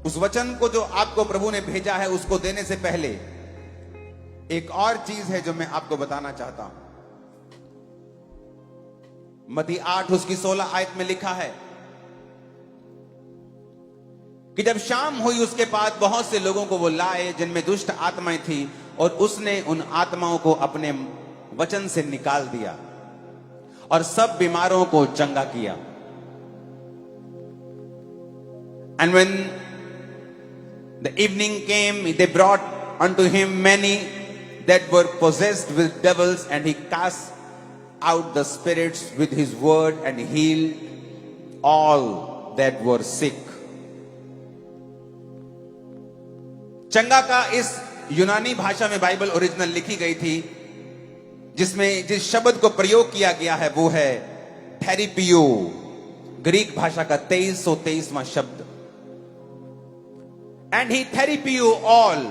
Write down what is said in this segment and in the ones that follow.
उस वचन को जो आपको प्रभु ने भेजा है उसको देने से पहले एक और चीज है जो मैं आपको बताना चाहता हूं। मत्ती 8 उसकी 16 आयत में लिखा है कि जब शाम हुई उसके बाद बहुत से लोगों को वो लाए जिनमें दुष्ट आत्माएं थी, और उसने उन आत्माओं को अपने वचन से निकाल दिया और सब बीमारों को चंगा किया। And when the evening came, they brought unto him many that were possessed with devils, and he cast out the spirits with his word and healed all that were sick. चंगा का इस यूनानी भाषा में बाइबल ओरिजिनल लिखी गई थी, जिसमें जिस शब्द को प्रयोग किया गया है वो है थेरेपियो, ग्रीक भाषा का 2323वां शब्द। एंड ही थेरेपियो ऑल।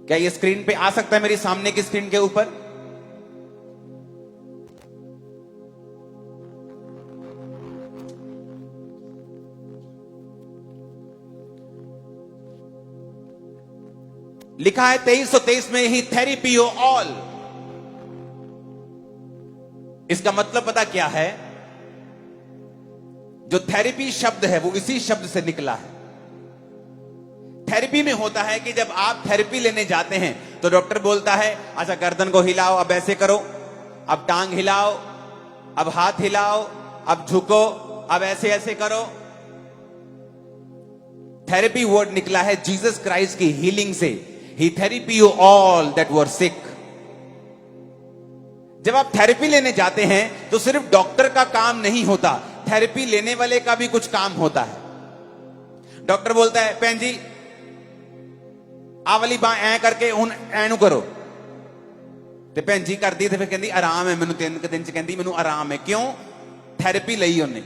क्या ये स्क्रीन पे आ सकता है, मेरी सामने की स्क्रीन के ऊपर? लिखा है 2323 में ही थेरेपियो ऑल। इसका मतलब पता क्या है? जो थेरेपी शब्द है वो इसी शब्द से निकला है। थेरेपी में होता है कि जब आप थेरेपी लेने जाते हैं तो डॉक्टर बोलता है अच्छा गर्दन को हिलाओ, अब ऐसे करो, अब टांग हिलाओ, अब हाथ हिलाओ, अब झुको, अब ऐसे ऐसे करो। थेरेपी वर्ड निकला है जीसस क्राइस्ट की हीलिंग से। He therapy you all that were sick. जब आप थेरेपी लेने जाते हैं तो सिर्फ डॉक्टर का काम नहीं होता, थेरेपी लेने वाले का भी कुछ काम होता है। डॉक्टर बोलता है भैन जी आ वाली बांह ऐ करके हुण ऐनू करो, ते भैन जी करदी ते फिर कहंदी आराम है मैनू, 3 दिन च कहंदी मैनू आराम है। क्यों? थेरेपी लई उन्हें।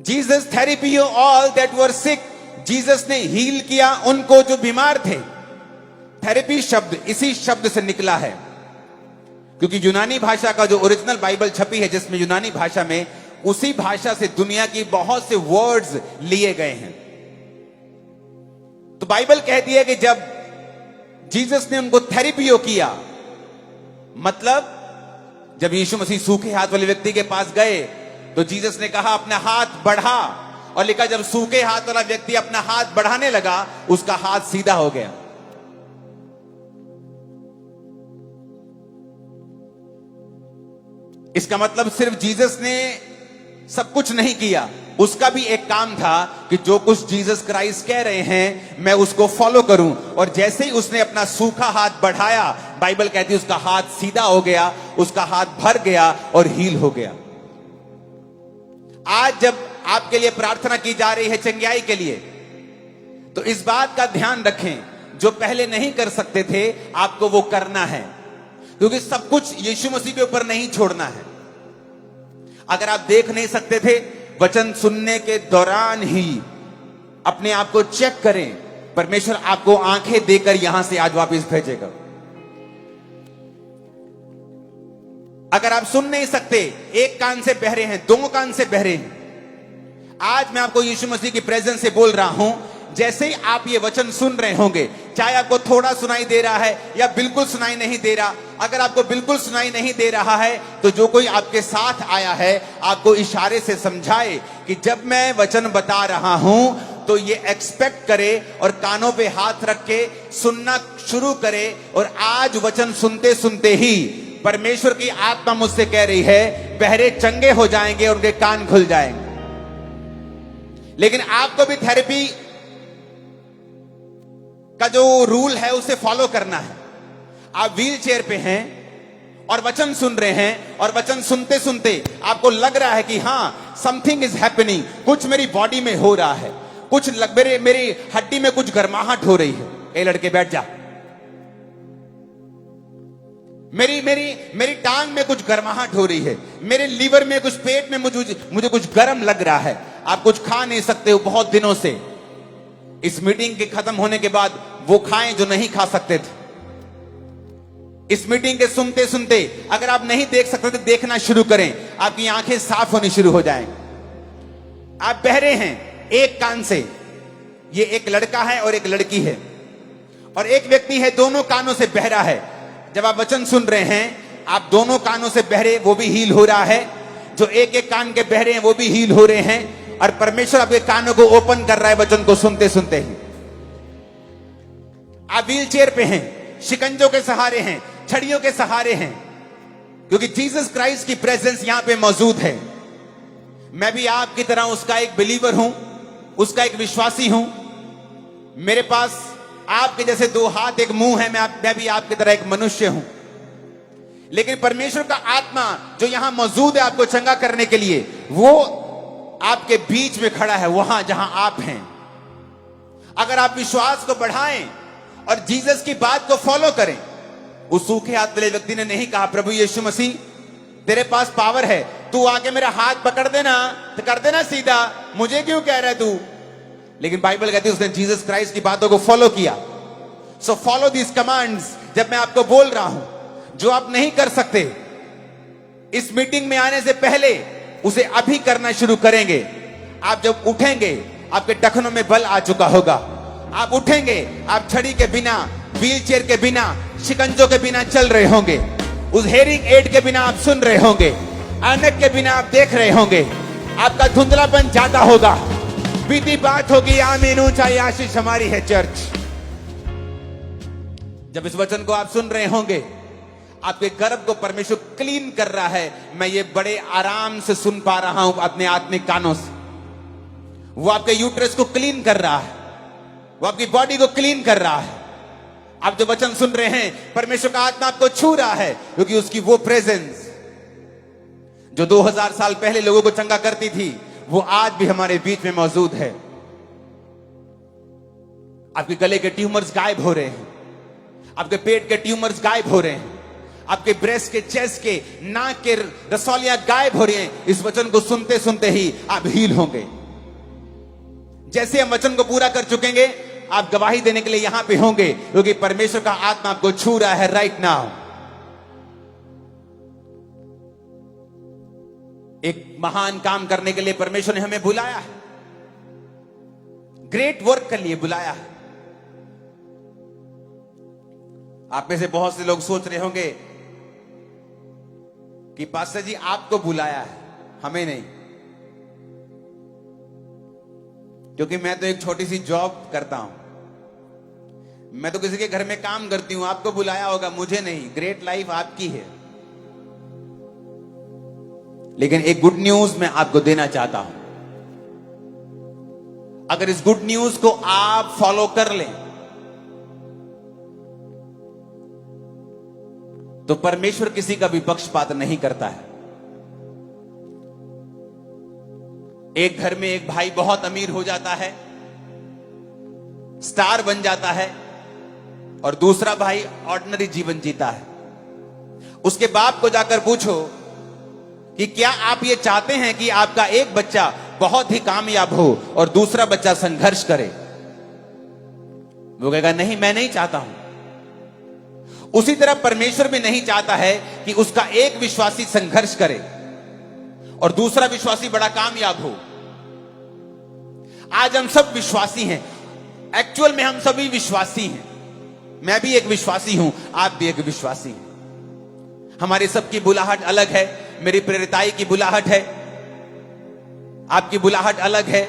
Jesus therapy you all that were sick. Jesus ने हील किया उनको जो बीमार थे। थेरेपी शब्द इसी शब्द से निकला है, क्योंकि यूनानी भाषा का जो ओरिजिनल बाइबल छपी है जिसमें यूनानी भाषा में, उसी भाषा से दुनिया की बहुत से वर्ड्स लिए गए हैं। तो बाइबल कहती है कि जब जीसस ने उनको थेरेपियो किया, मतलब जब यीशु मसीह सूखे हाथ वाले व्यक्ति के पास गए तो जीसस ने कहा अपना हाथ बढ़ा, और लिखा जब सूखे हाथ वाला व्यक्ति अपना हाथ बढ़ाने लगा उसका हाथ सीधा हो गया। इसका मतलब सिर्फ जीसस ने सब कुछ नहीं किया, उसका भी एक काम था कि जो कुछ जीसस क्राइस्ट कह रहे हैं मैं उसको फॉलो करूं। और जैसे ही उसने अपना सूखा हाथ बढ़ाया, बाइबल कहती है उसका हाथ सीधा हो गया, उसका हाथ भर गया और हील हो गया। आज जब आपके लिए प्रार्थना की जा रही है चंगाई के लिए, तो इस बात का ध्यान रखें जो पहले नहीं कर सकते थे आपको वो करना है, क्योंकि सब कुछ यीशु मसीह के ऊपर नहीं छोड़ना है। अगर आप देख नहीं सकते थे, वचन सुनने के दौरान ही अपने आप को चेक करें, परमेश्वर आपको आंखें देकर यहां से आज वापस भेजेगा। अगर आप सुन नहीं सकते, एक कान से बहरे हैं, 2 कान से बहरे हैं, आज मैं आपको यीशु मसीह की प्रेजेंस से बोल रहा हूं, जैसे ही आप ये वचन सुन रहे होंगे, चाहे आपको थोड़ा सुनाई दे रहा है या बिल्कुल सुनाई नहीं दे रहा, अगर आपको बिल्कुल सुनाई नहीं दे रहा है तो जो कोई आपके साथ आया है आपको इशारे से समझाए कि जब मैं वचन बता रहा हूं तो ये एक्सपेक्ट करे और कानों पे हाथ रख के सुनना शुरू करे। और आज वचन सुनते सुनते ही परमेश्वर की आत्मा मुझसे कह रही है बहरे चंगे हो जाएंगे और उनके कान खुल जाएंगे। लेकिन आपको भी थेरेपी का जो रूल है उसे फॉलो करना है। आप व्हील चेयर पे हैं और वचन सुन रहे हैं, और वचन सुनते सुनते आपको लग रहा है कि हाँ समथिंग इज हैपनिंग, कुछ मेरी बॉडी में हो रहा है, कुछ मेरी हड्डी में कुछ गर्माहट हो रही है। ए लड़के बैठ जा, मेरी टांग में कुछ गर्माहट हो रही है, मेरे लीवर में कुछ, पेट में मुझे कुछ गर्म लग रहा है। आप कुछ खा नहीं सकते हो बहुत दिनों से। इस मीटिंग के खत्म होने के बाद वो खाएं जो नहीं खा सकते थे। इस मीटिंग के सुनते सुनते अगर आप नहीं देख सकते तो देखना शुरू करें, आपकी आंखें साफ होनी शुरू हो जाएं। आप बहरे हैं एक कान से, ये एक लड़का है और एक लड़की है, और एक व्यक्ति है दोनों कानों से बहरा है। जब आप वचन सुन रहे हैं, आप दोनों कानों से बहरे, वो भी हील हो रहा है। जो एक एक कान के बहरे हैं वो भी हील हो रहे हैं, और परमेश्वर आपके कानों को ओपन कर रहा है वचन को सुनते सुनते ही। आप व्हील चेयर पे हैं, शिकंजों के सहारे हैं, छड़ियों के सहारे हैं, क्योंकि जीसस क्राइस्ट की प्रेजेंस यहां पे मौजूद है। मैं भी आपकी तरह उसका एक बिलीवर हूं, उसका एक विश्वासी हूं। मेरे पास आपके जैसे दो हाथ एक मुंह है, मैं भी आपकी तरह एक मनुष्य हूं। लेकिन परमेश्वर का आत्मा जो यहां मौजूद है आपको चंगा करने के लिए, वो आपके बीच में खड़ा है, वहां जहां आप हैं। अगर आप विश्वास को बढ़ाएं और जीसस की बात को फॉलो करें। उस सूखे हाथ वाले व्यक्ति ने नहीं कहा, प्रभु यीशु मसीह तेरे पास पावर है, तू आके मेरा हाथ पकड़ देना, तो कर देना सीधा, मुझे क्यों कह रहा है तू। लेकिन बाइबल कहती है उसने जीसस क्राइस्ट की बातों को फॉलो किया। So follow this commands. जब मैं आपको बोल रहा हूं, जो आप नहीं कर सकते इस मीटिंग में आने से पहले, उसे अभी करना शुरू करेंगे। आप जब उठेंगे, आपके टखनों में बल आ चुका होगा। आप उठेंगे, आप छड़ी के बिना, व्हील चेयर के बिना, शिकंजों के बिना चल रहे होंगे। उस हेयरिंग एड के बिना आप सुन रहे होंगे, ऐनक के बिना आप देख रहे होंगे। आपका धुंधलापन ज्यादा होगा। बीती बात होगी, आमीन, ऊंचाई आशीष हमारी है चर्च। जब इस वचन को आप सुन रहे होंगे, आपके गर्भ को परमेश्वर क्लीन कर रहा है। मैं ये बड़े आराम से सुन पा रहा हूं अपने आत्मिक कानों से। वो आपके यूट्रस को क्लीन कर रहा है, वो आपकी बॉडी को क्लीन कर रहा है। आप जो वचन सुन रहे हैं, परमेश्वर का आत्मा आपको छू रहा है, क्योंकि उसकी वो प्रेजेंस जो 2000 साल पहले लोगों को चंगा करती थी, वो आज भी हमारे बीच में मौजूद है। आपके गले के ट्यूमर्स गायब हो रहे हैं, आपके पेट के ट्यूमर्स गायब हो रहे हैं, आपके ब्रेस्ट के, चेस्ट के, नाक के रसौलियां गायब हो रही हैं। इस वचन को सुनते सुनते ही आप हील होंगे। जैसे हम वचन को पूरा कर चुकेंगे, आप गवाही देने के लिए यहां पे होंगे, क्योंकि परमेश्वर का आत्मा आपको छू रहा है राइट नाउ। एक महान काम करने के लिए परमेश्वर ने हमें बुलाया है, ग्रेट वर्क के लिए बुलाया है। आप में से बहुत से लोग सोच रहे होंगे कि पास्टर जी आपको बुलाया है, हमें नहीं, क्योंकि मैं तो एक छोटी सी जॉब करता हूं, मैं तो किसी के घर में काम करती हूं। आपको बुलाया होगा, मुझे नहीं। ग्रेट लाइफ आपकी है। लेकिन एक गुड न्यूज मैं आपको देना चाहता हूं। अगर इस गुड न्यूज को आप फॉलो कर लें, तो परमेश्वर किसी का भी पक्षपात नहीं करता है। एक घर में एक भाई बहुत अमीर हो जाता है, स्टार बन जाता है, और दूसरा भाई ऑर्डिनरी जीवन जीता है। उसके बाप को जाकर पूछो कि क्या आप ये चाहते हैं कि आपका एक बच्चा बहुत ही कामयाब हो और दूसरा बच्चा संघर्ष करे? वो कहेगा नहीं, मैं नहीं चाहता हूं। उसी तरह परमेश्वर भी नहीं चाहता है कि उसका एक विश्वासी संघर्ष करे और दूसरा विश्वासी बड़ा कामयाब हो। आज हम सब विश्वासी हैं, एक्चुअल में हम सभी विश्वासी हैं। मैं भी एक विश्वासी हूं, आप भी एक विश्वासी हैं। हमारी सबकी बुलाहट अलग है। मेरी प्रेरिताई की बुलाहट है, आपकी बुलाहट अलग है,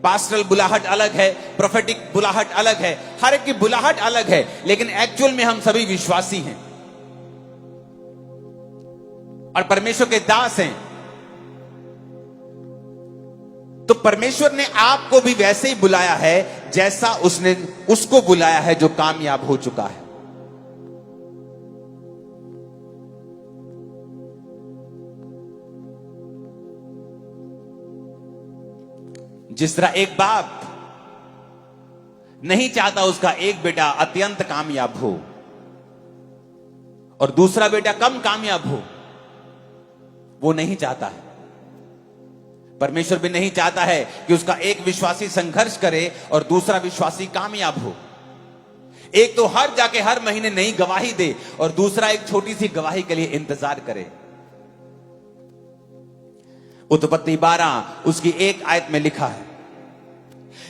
पास्टरल बुलाहट अलग है, प्रोफेटिक बुलाहट अलग है। हर एक की बुलाहट अलग है, लेकिन एक्चुअल में हम सभी विश्वासी हैं और परमेश्वर के दास हैं। तो परमेश्वर ने आपको भी वैसे ही बुलाया है जैसा उसने उसको बुलाया है जो कामयाब हो चुका है। जिस तरह एक बाप नहीं चाहता उसका एक बेटा अत्यंत कामयाब हो और दूसरा बेटा कम कामयाब हो, वो नहीं चाहता है। परमेश्वर भी नहीं चाहता है कि उसका एक विश्वासी संघर्ष करे और दूसरा विश्वासी कामयाब हो। एक तो हर जाके हर महीने नई गवाही दे और दूसरा एक छोटी सी गवाही के लिए इंतजार करे। उत्पत्ति 12 उसकी 1 आयत में लिखा है,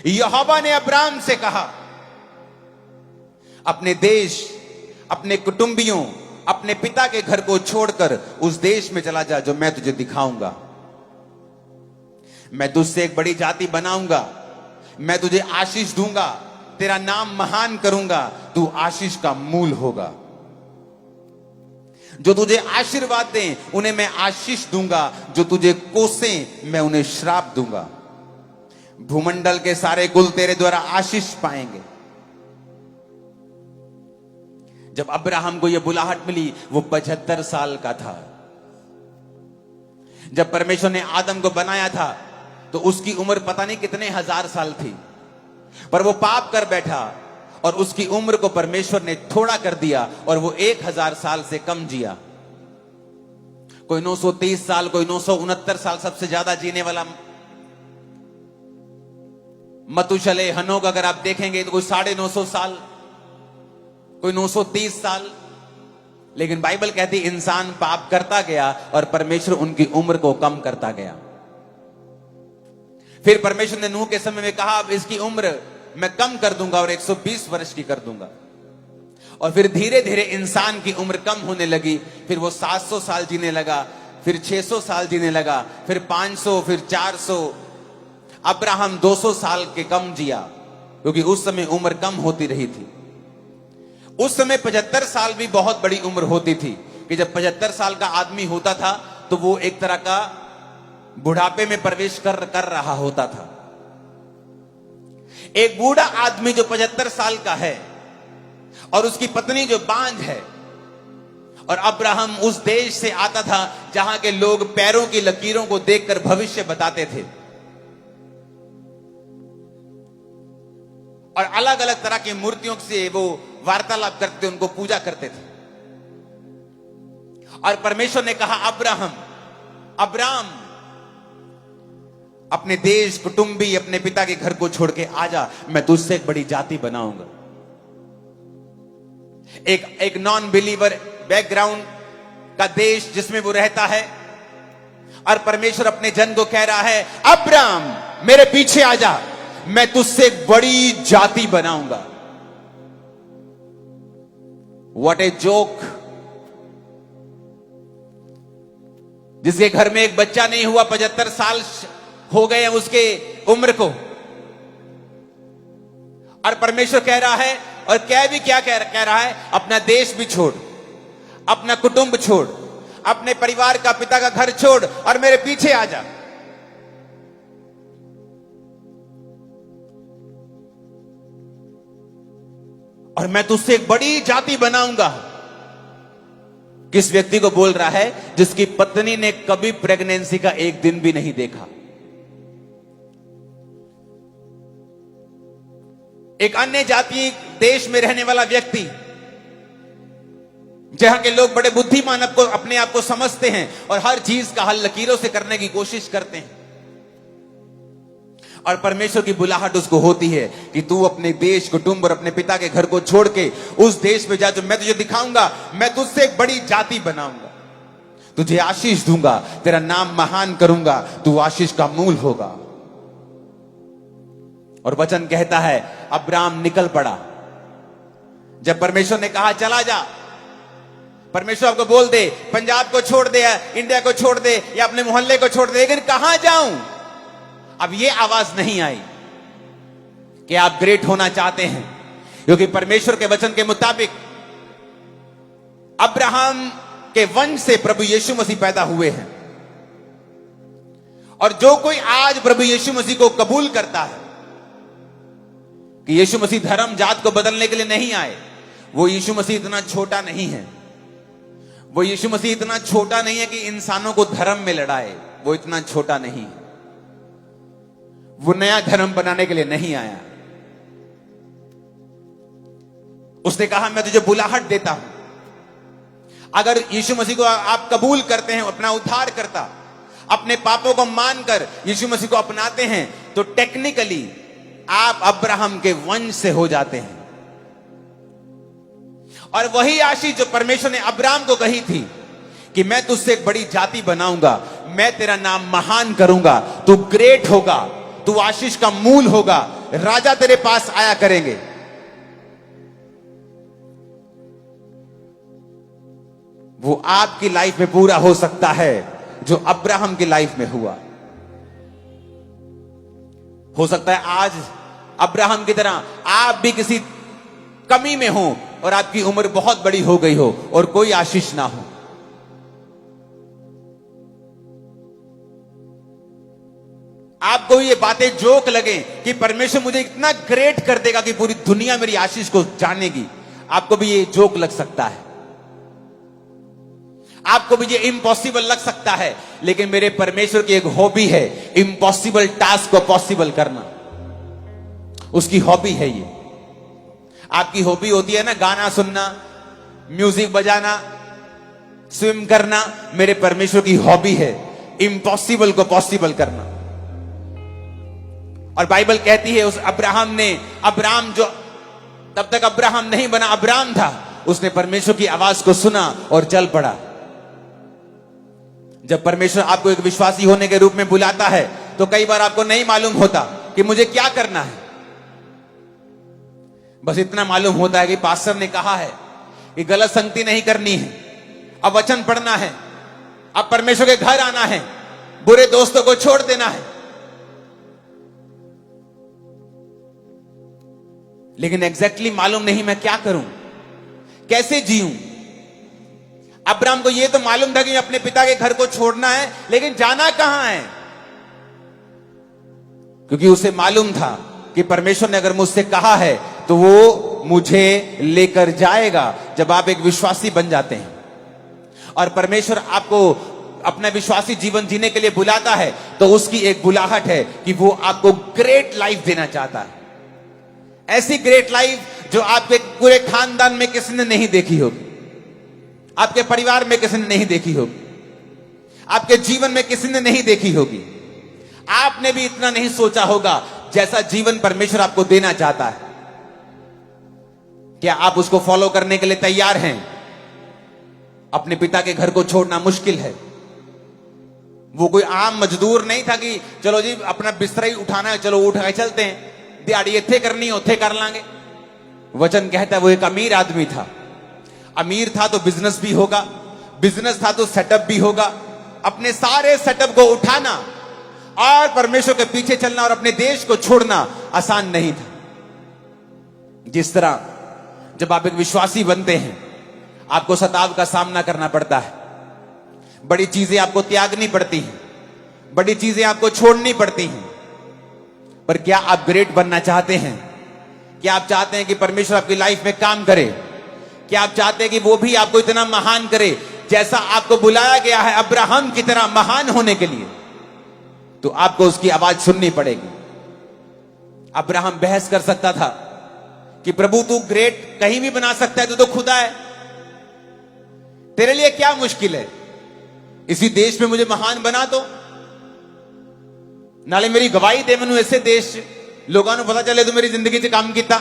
यहोवा ने अब्राम से कहा, अपने देश, अपने कुटुंबियों, अपने पिता के घर को छोड़कर उस देश में चला जा जो मैं तुझे दिखाऊंगा। मैं तुझसे एक बड़ी जाति बनाऊंगा, मैं तुझे आशीष दूंगा, तेरा नाम महान करूंगा, तू आशीष का मूल होगा। जो तुझे आशीर्वाद दें उन्हें मैं आशीष दूंगा, जो तुझे कोसें मैं उन्हें श्राप दूंगा। भूमंडल के सारे कुल तेरे द्वारा आशीष पाएंगे। जब अब्राहम को यह बुलाहट मिली वो 75 साल का था। जब परमेश्वर ने आदम को बनाया था तो उसकी उम्र पता नहीं कितने हजार साल थी, पर वो पाप कर बैठा और उसकी उम्र को परमेश्वर ने थोड़ा कर दिया और वो 1000 साल से कम जिया। कोई 930 साल, कोई 969 साल, सबसे ज्यादा जीने वाला मतुशले हनोक अगर आप देखेंगे तो कोई 950 साल, कोई 930 साल। लेकिन बाइबल कहती इंसान पाप करता गया और परमेश्वर उनकी उम्र को कम करता गया। फिर परमेश्वर ने नूह के समय में कहा अब इसकी उम्र मैं कम कर दूंगा और 120 वर्ष की कर दूंगा। और फिर धीरे धीरे इंसान की उम्र कम होने लगी। फिर वो 700 साल जीने लगा, फिर 600 साल जीने लगा, फिर 500, फिर 400। अब्राहम 200 साल के कम जिया क्योंकि उस समय उम्र कम होती रही थी। उस समय 75 साल भी बहुत बड़ी उम्र होती थी कि जब 75 साल का आदमी होता था तो वो एक तरह का बुढ़ापे में प्रवेश कर रहा होता था। एक बूढ़ा आदमी जो 75 साल का है और उसकी पत्नी जो बांझ है, और अब्राहम उस देश से आता था जहां के लोग पैरों की लकीरों को देखकर भविष्य बताते थे और अलग अलग तरह की मूर्तियों से वो वार्तालाप करते, उनको पूजा करते थे। और परमेश्वर ने कहा अब्राम अपने देश, कुटुंबी, अपने पिता के घर को छोड़ के आजा, मैं तुझसे एक बड़ी जाति बनाऊंगा। एक नॉन बिलीवर बैकग्राउंड का देश जिसमें वो रहता है, और परमेश्वर अपने जन को कह रहा है अब्राम मेरे पीछे आजा, मैं तुझसे एक बड़ी जाति बनाऊंगा। What a joke. जिसके घर में एक बच्चा नहीं हुआ, 75 साल हो गए उसके उम्र को, और परमेश्वर कह रहा है, और क्या कह रहा है, अपना देश भी छोड़, अपना कुटुंब छोड़, अपने परिवार का, पिता का घर छोड़ और मेरे पीछे आ जा। और मैं तुझसे एक बड़ी जाति बनाऊंगा। किस व्यक्ति को बोल रहा है? जिसकी पत्नी ने कभी प्रेगनेंसी का एक दिन भी नहीं देखा। एक अन्य जाति देश में रहने वाला व्यक्ति, जहां के लोग बड़े बुद्धिमान अपने आप को समझते हैं और हर चीज का हल लकीरों से करने की कोशिश करते हैं, और परमेश्वर की बुलाहट उसको होती है कि तू अपने देश, कुटुंब और अपने पिता के घर को छोड़ के उस देश में जा जो मैं तुझे दिखाऊंगा। मैं तुझसे एक बड़ी जाति बनाऊंगा, तुझे आशीष दूंगा, तेरा नाम महान करूंगा, तू आशीष का मूल होगा। और वचन कहता है अब्राम निकल पड़ा। जब परमेश्वर ने कहा चला जा, परमेश्वर आपको बोल दे पंजाब को छोड़ दे, इंडिया को छोड़ दे, या अपने मोहल्ले को छोड़ दे, लेकिन कहां जाऊं? अब ये आवाज नहीं आई कि आप ग्रेट होना चाहते हैं, क्योंकि परमेश्वर के वचन के मुताबिक अब्राहम के वंश से प्रभु यीशु मसीह पैदा हुए हैं। और जो कोई आज प्रभु यीशु मसीह को कबूल करता है कि यीशु मसीह धर्म जात को बदलने के लिए नहीं आए, वो यीशु मसीह इतना छोटा नहीं है। वो यीशु मसीह इतना छोटा नहीं है कि इंसानों को धर्म में लड़ाए, वो इतना छोटा नहीं है। वो नया धर्म बनाने के लिए नहीं आया। उसने कहा मैं तुझे बुलाहट देता हूं। अगर यीशु मसीह को आप कबूल करते हैं अपना उद्धार करता, अपने पापों को मानकर यीशु मसीह को अपनाते हैं, तो टेक्निकली आप अब्राहम के वंश से हो जाते हैं। और वही आशीष जो परमेश्वर ने अब्राहम को कही थी कि मैं तुझसे एक बड़ी जाति बनाऊंगा, मैं तेरा नाम महान करूंगा, तू ग्रेट होगा, तू आशीष का मूल होगा, राजा तेरे पास आया करेंगे। वो आपकी लाइफ में पूरा हो सकता है जो अब्राहम की लाइफ में हुआ। हो सकता है आज अब्राहम की तरह आप भी किसी कमी में हो और आपकी उम्र बहुत बड़ी हो गई हो और कोई आशीष ना हो। आपको ये बातें जोक लगे कि परमेश्वर मुझे इतना ग्रेट कर देगा कि पूरी दुनिया मेरी आशीष को जानेगी, आपको भी ये जोक लग सकता है, आपको भी ये इम्पॉसिबल लग सकता है। लेकिन मेरे परमेश्वर की एक हॉबी है, इम्पॉसिबल टास्क को पॉसिबल करना। उसकी हॉबी है ये। आपकी हॉबी होती है ना गाना सुनना, म्यूजिक बजाना, स्विम करना। मेरे परमेश्वर की हॉबी है इम्पॉसिबल को पॉसिबल करना। और बाइबल कहती है उस अब्राहम जो तब तक अब्राहम नहीं बना, अब्राम था, उसने परमेश्वर की आवाज को सुना और चल पड़ा। जब परमेश्वर आपको एक विश्वासी होने के रूप में बुलाता है तो कई बार आपको नहीं मालूम होता कि मुझे क्या करना है। बस इतना मालूम होता है कि पास्टर ने कहा है कि गलत संगति नहीं करनी है, अब वचन पढ़ना है, अब परमेश्वर के घर आना है, बुरे दोस्तों को छोड़ देना है। लेकिन एग्जैक्टली मालूम नहीं मैं क्या करूं, कैसे जीऊं। अब्राहम को यह तो मालूम था कि अपने पिता के घर को छोड़ना है, लेकिन जाना कहां है? क्योंकि उसे मालूम था कि परमेश्वर ने अगर मुझसे कहा है तो वो मुझे लेकर जाएगा। जब आप एक विश्वासी बन जाते हैं और परमेश्वर आपको अपना विश्वासी जीवन जीने के लिए बुलाता है तो उसकी एक बुलाहट है कि वो आपको ग्रेट लाइफ देना चाहता है। ऐसी ग्रेट लाइफ जो आपके पूरे खानदान में किसी ने नहीं देखी होगी, आपके परिवार में किसी ने नहीं देखी होगी, आपके जीवन में किसी ने नहीं देखी होगी। आपने भी इतना नहीं सोचा होगा जैसा जीवन परमेश्वर आपको देना चाहता है। क्या आप उसको फॉलो करने के लिए तैयार हैं? अपने पिता के घर को छोड़ना मुश्किल है। वो कोई आम मजदूर नहीं था कि चलो जी अपना बिस्तरा ही उठाना है, चलो उठ के चलते हैं, दिहाड़ी इत्थे करनी उथे कर लांगे। वचन कहता है वो एक अमीर आदमी था। अमीर था तो बिजनेस भी होगा, बिजनेस था तो सेटअप भी होगा। अपने सारे सेटअप को उठाना और परमेश्वर के पीछे चलना और अपने देश को छोड़ना आसान नहीं था। जिस तरह जब आप एक विश्वासी बनते हैं आपको सताव का सामना करना पड़ता है, बड़ी चीजें आपको त्यागनी पड़ती हैं, बड़ी चीजें आपको छोड़नी पड़ती हैं। पर क्या आप ग्रेट बनना चाहते हैं? क्या आप चाहते हैं कि परमेश्वर आपकी लाइफ में काम करे? क्या आप चाहते हैं कि वो भी आपको इतना महान करे जैसा आपको बुलाया गया है अब्राहम की तरह महान होने के लिए? तो आपको उसकी आवाज सुननी पड़ेगी। अब्राहम बहस कर सकता था कि प्रभु तू ग्रेट कहीं भी बना सकता है, तू तो खुदा है, तेरे लिए क्या मुश्किल है? इसी देश में मुझे महान बना दो, नाले मेरी गवाही दे मैनू ऐसे देश लोगों को पता चले तो मेरी जिंदगी से काम किया।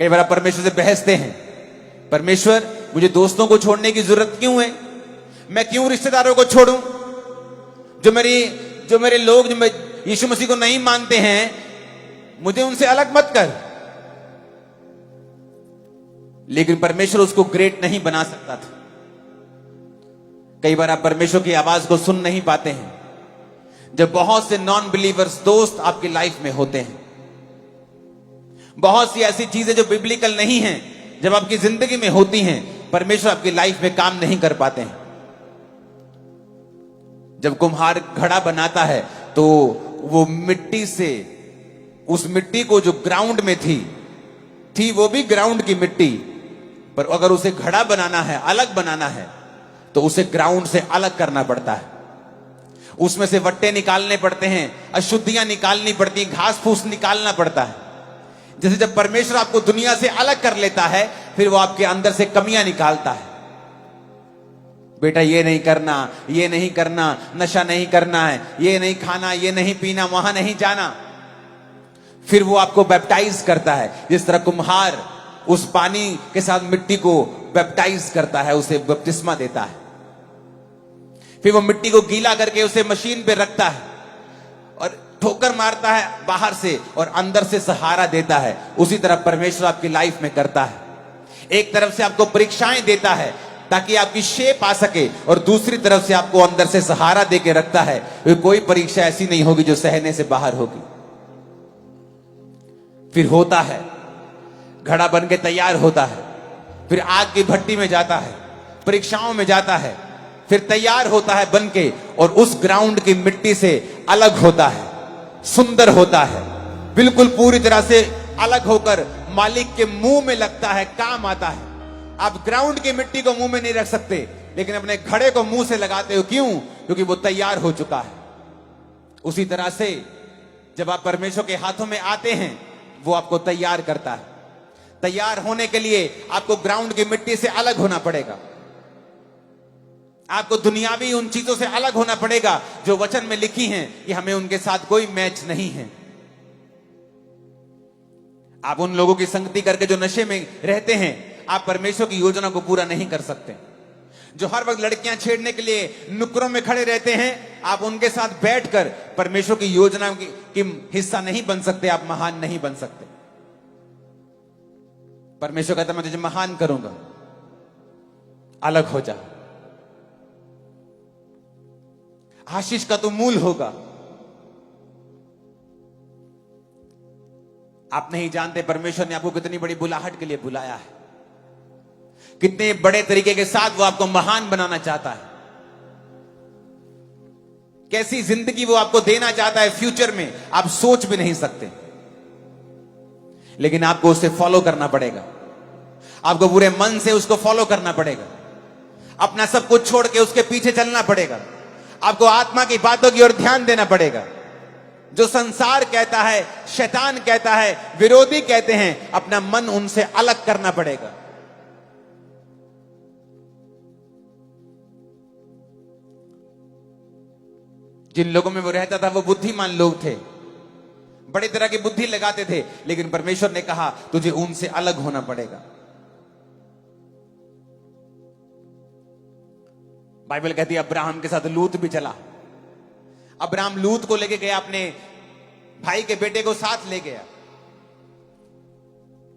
कई बार आप परमेश्वर से बहसते हैं, परमेश्वर मुझे दोस्तों को छोड़ने की जरूरत क्यों है? मैं क्यों रिश्तेदारों को छोड़ूं? जो मेरे लोग जो यीशु मसीह को नहीं मानते हैं, मुझे उनसे अलग मत कर। लेकिन परमेश्वर उसको ग्रेट नहीं बना सकता था। कई बार आप परमेश्वर की आवाज को सुन नहीं पाते हैं जब बहुत से नॉन बिलीवर्स दोस्त आपकी लाइफ में होते हैं। बहुत सी ऐसी चीजें जो बिब्लिकल नहीं हैं जब आपकी जिंदगी में होती हैं, परमेश्वर आपकी लाइफ में काम नहीं कर पाते हैं। जब कुम्हार घड़ा बनाता है तो वो मिट्टी से, उस मिट्टी को जो ग्राउंड में थी वो भी ग्राउंड की मिट्टी, पर अगर उसे घड़ा बनाना है, अलग बनाना है, तो उसे ग्राउंड से अलग करना पड़ता है। उसमें से वट्टे निकालने पड़ते हैं, अशुद्धियां निकालनी पड़ती हैं, घास फूस निकालना पड़ता है। जैसे जब परमेश्वर आपको दुनिया से अलग कर लेता है, फिर वो आपके अंदर से कमियां निकालता है। बेटा ये नहीं करना, ये नहीं करना, नशा नहीं करना है, ये नहीं खाना, ये नहीं पीना, वहां नहीं जाना। फिर वो आपको बैप्टाइज करता है। जिस तरह कुम्हार उस पानी के साथ मिट्टी को बैप्टाइज करता है, उसे बपतिस्मा देता है। फिर वो मिट्टी को गीला करके उसे मशीन पे रखता है और ठोकर मारता है बाहर से और अंदर से सहारा देता है। उसी तरह परमेश्वर आपकी लाइफ में करता है। एक तरफ से आपको परीक्षाएं देता है ताकि आपकी शेप आ सके, और दूसरी तरफ से आपको अंदर से सहारा देके रखता है। कोई परीक्षा ऐसी नहीं होगी जो सहने से बाहर होगी। फिर होता है, घड़ा बन के तैयार होता है, फिर आग की भट्टी में जाता है, परीक्षाओं में जाता है, फिर तैयार होता है बन के, और उस ग्राउंड की मिट्टी से अलग होता है, सुंदर होता है, बिल्कुल पूरी तरह से अलग होकर मालिक के मुंह में लगता है, काम आता है। आप ग्राउंड की मिट्टी को मुंह में नहीं रख सकते, लेकिन अपने घड़े को मुंह से लगाते हो। क्यों? क्योंकि वो तैयार हो चुका है। उसी तरह से जब आप परमेश्वर के हाथों में आते हैं, वो आपको तैयार करता है। तैयार होने के लिए आपको ग्राउंड की मिट्टी से अलग होना पड़ेगा। आपको दुनियावी उन चीजों से अलग होना पड़ेगा जो वचन में लिखी हैं कि हमें उनके साथ कोई मैच नहीं है। आप उन लोगों की संगति करके जो नशे में रहते हैं, आप परमेश्वर की योजना को पूरा नहीं कर सकते। जो हर वक्त लड़कियां छेड़ने के लिए नुक्करों में खड़े रहते हैं, आप उनके साथ बैठकर परमेश्वर की योजना की हिस्सा नहीं बन सकते, आप महान नहीं बन सकते। परमेश्वर कहता मैं तुझे महान करूंगा, अलग हो जा, आशीष का तू मूल होगा। आप नहीं जानते परमेश्वर ने आपको कितनी बड़ी बुलाहट के लिए बुलाया है, कितने बड़े तरीके के साथ वो आपको महान बनाना चाहता है, कैसी जिंदगी वो आपको देना चाहता है फ्यूचर में, आप सोच भी नहीं सकते। लेकिन आपको उसे फॉलो करना पड़ेगा, आपको पूरे मन से उसको फॉलो करना पड़ेगा, अपना सब कुछ छोड़ के उसके पीछे चलना पड़ेगा। आपको आत्मा की बातों की ओर ध्यान देना पड़ेगा। जो संसार कहता है, शैतान कहता है, विरोधी कहते हैं, अपना मन उनसे अलग करना पड़ेगा। जिन लोगों में वो रहता था वो बुद्धिमान लोग थे, बड़ी तरह की बुद्धि लगाते थे, लेकिन परमेश्वर ने कहा तुझे उनसे अलग होना पड़ेगा। बाइबल कहती है अब्राहम के साथ लूत भी चला। अब्राहम लूत को लेके गया, अपने भाई के बेटे को साथ ले गया,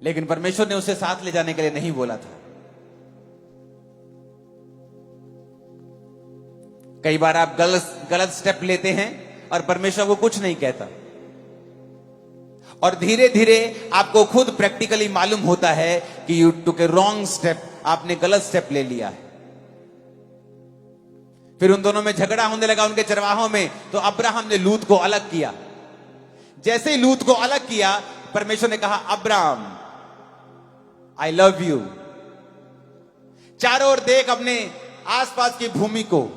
लेकिन परमेश्वर ने उसे साथ ले जाने के लिए नहीं बोला था। कई बार आप गलत स्टेप लेते हैं और परमेश्वर को कुछ नहीं कहता, और धीरे धीरे आपको खुद प्रैक्टिकली मालूम होता है कि you took A wrong step, आपने गलत स्टेप ले लिया है। फिर उन दोनों में झगड़ा होने लगा उनके चरवाहों में, तो अब्राहम ने लूत को अलग किया। जैसे ही लूत को अलग किया, परमेश्वर ने कहा अब्राहम आई लव यू, चारों ओर देख अपने आसपास की भूमि को,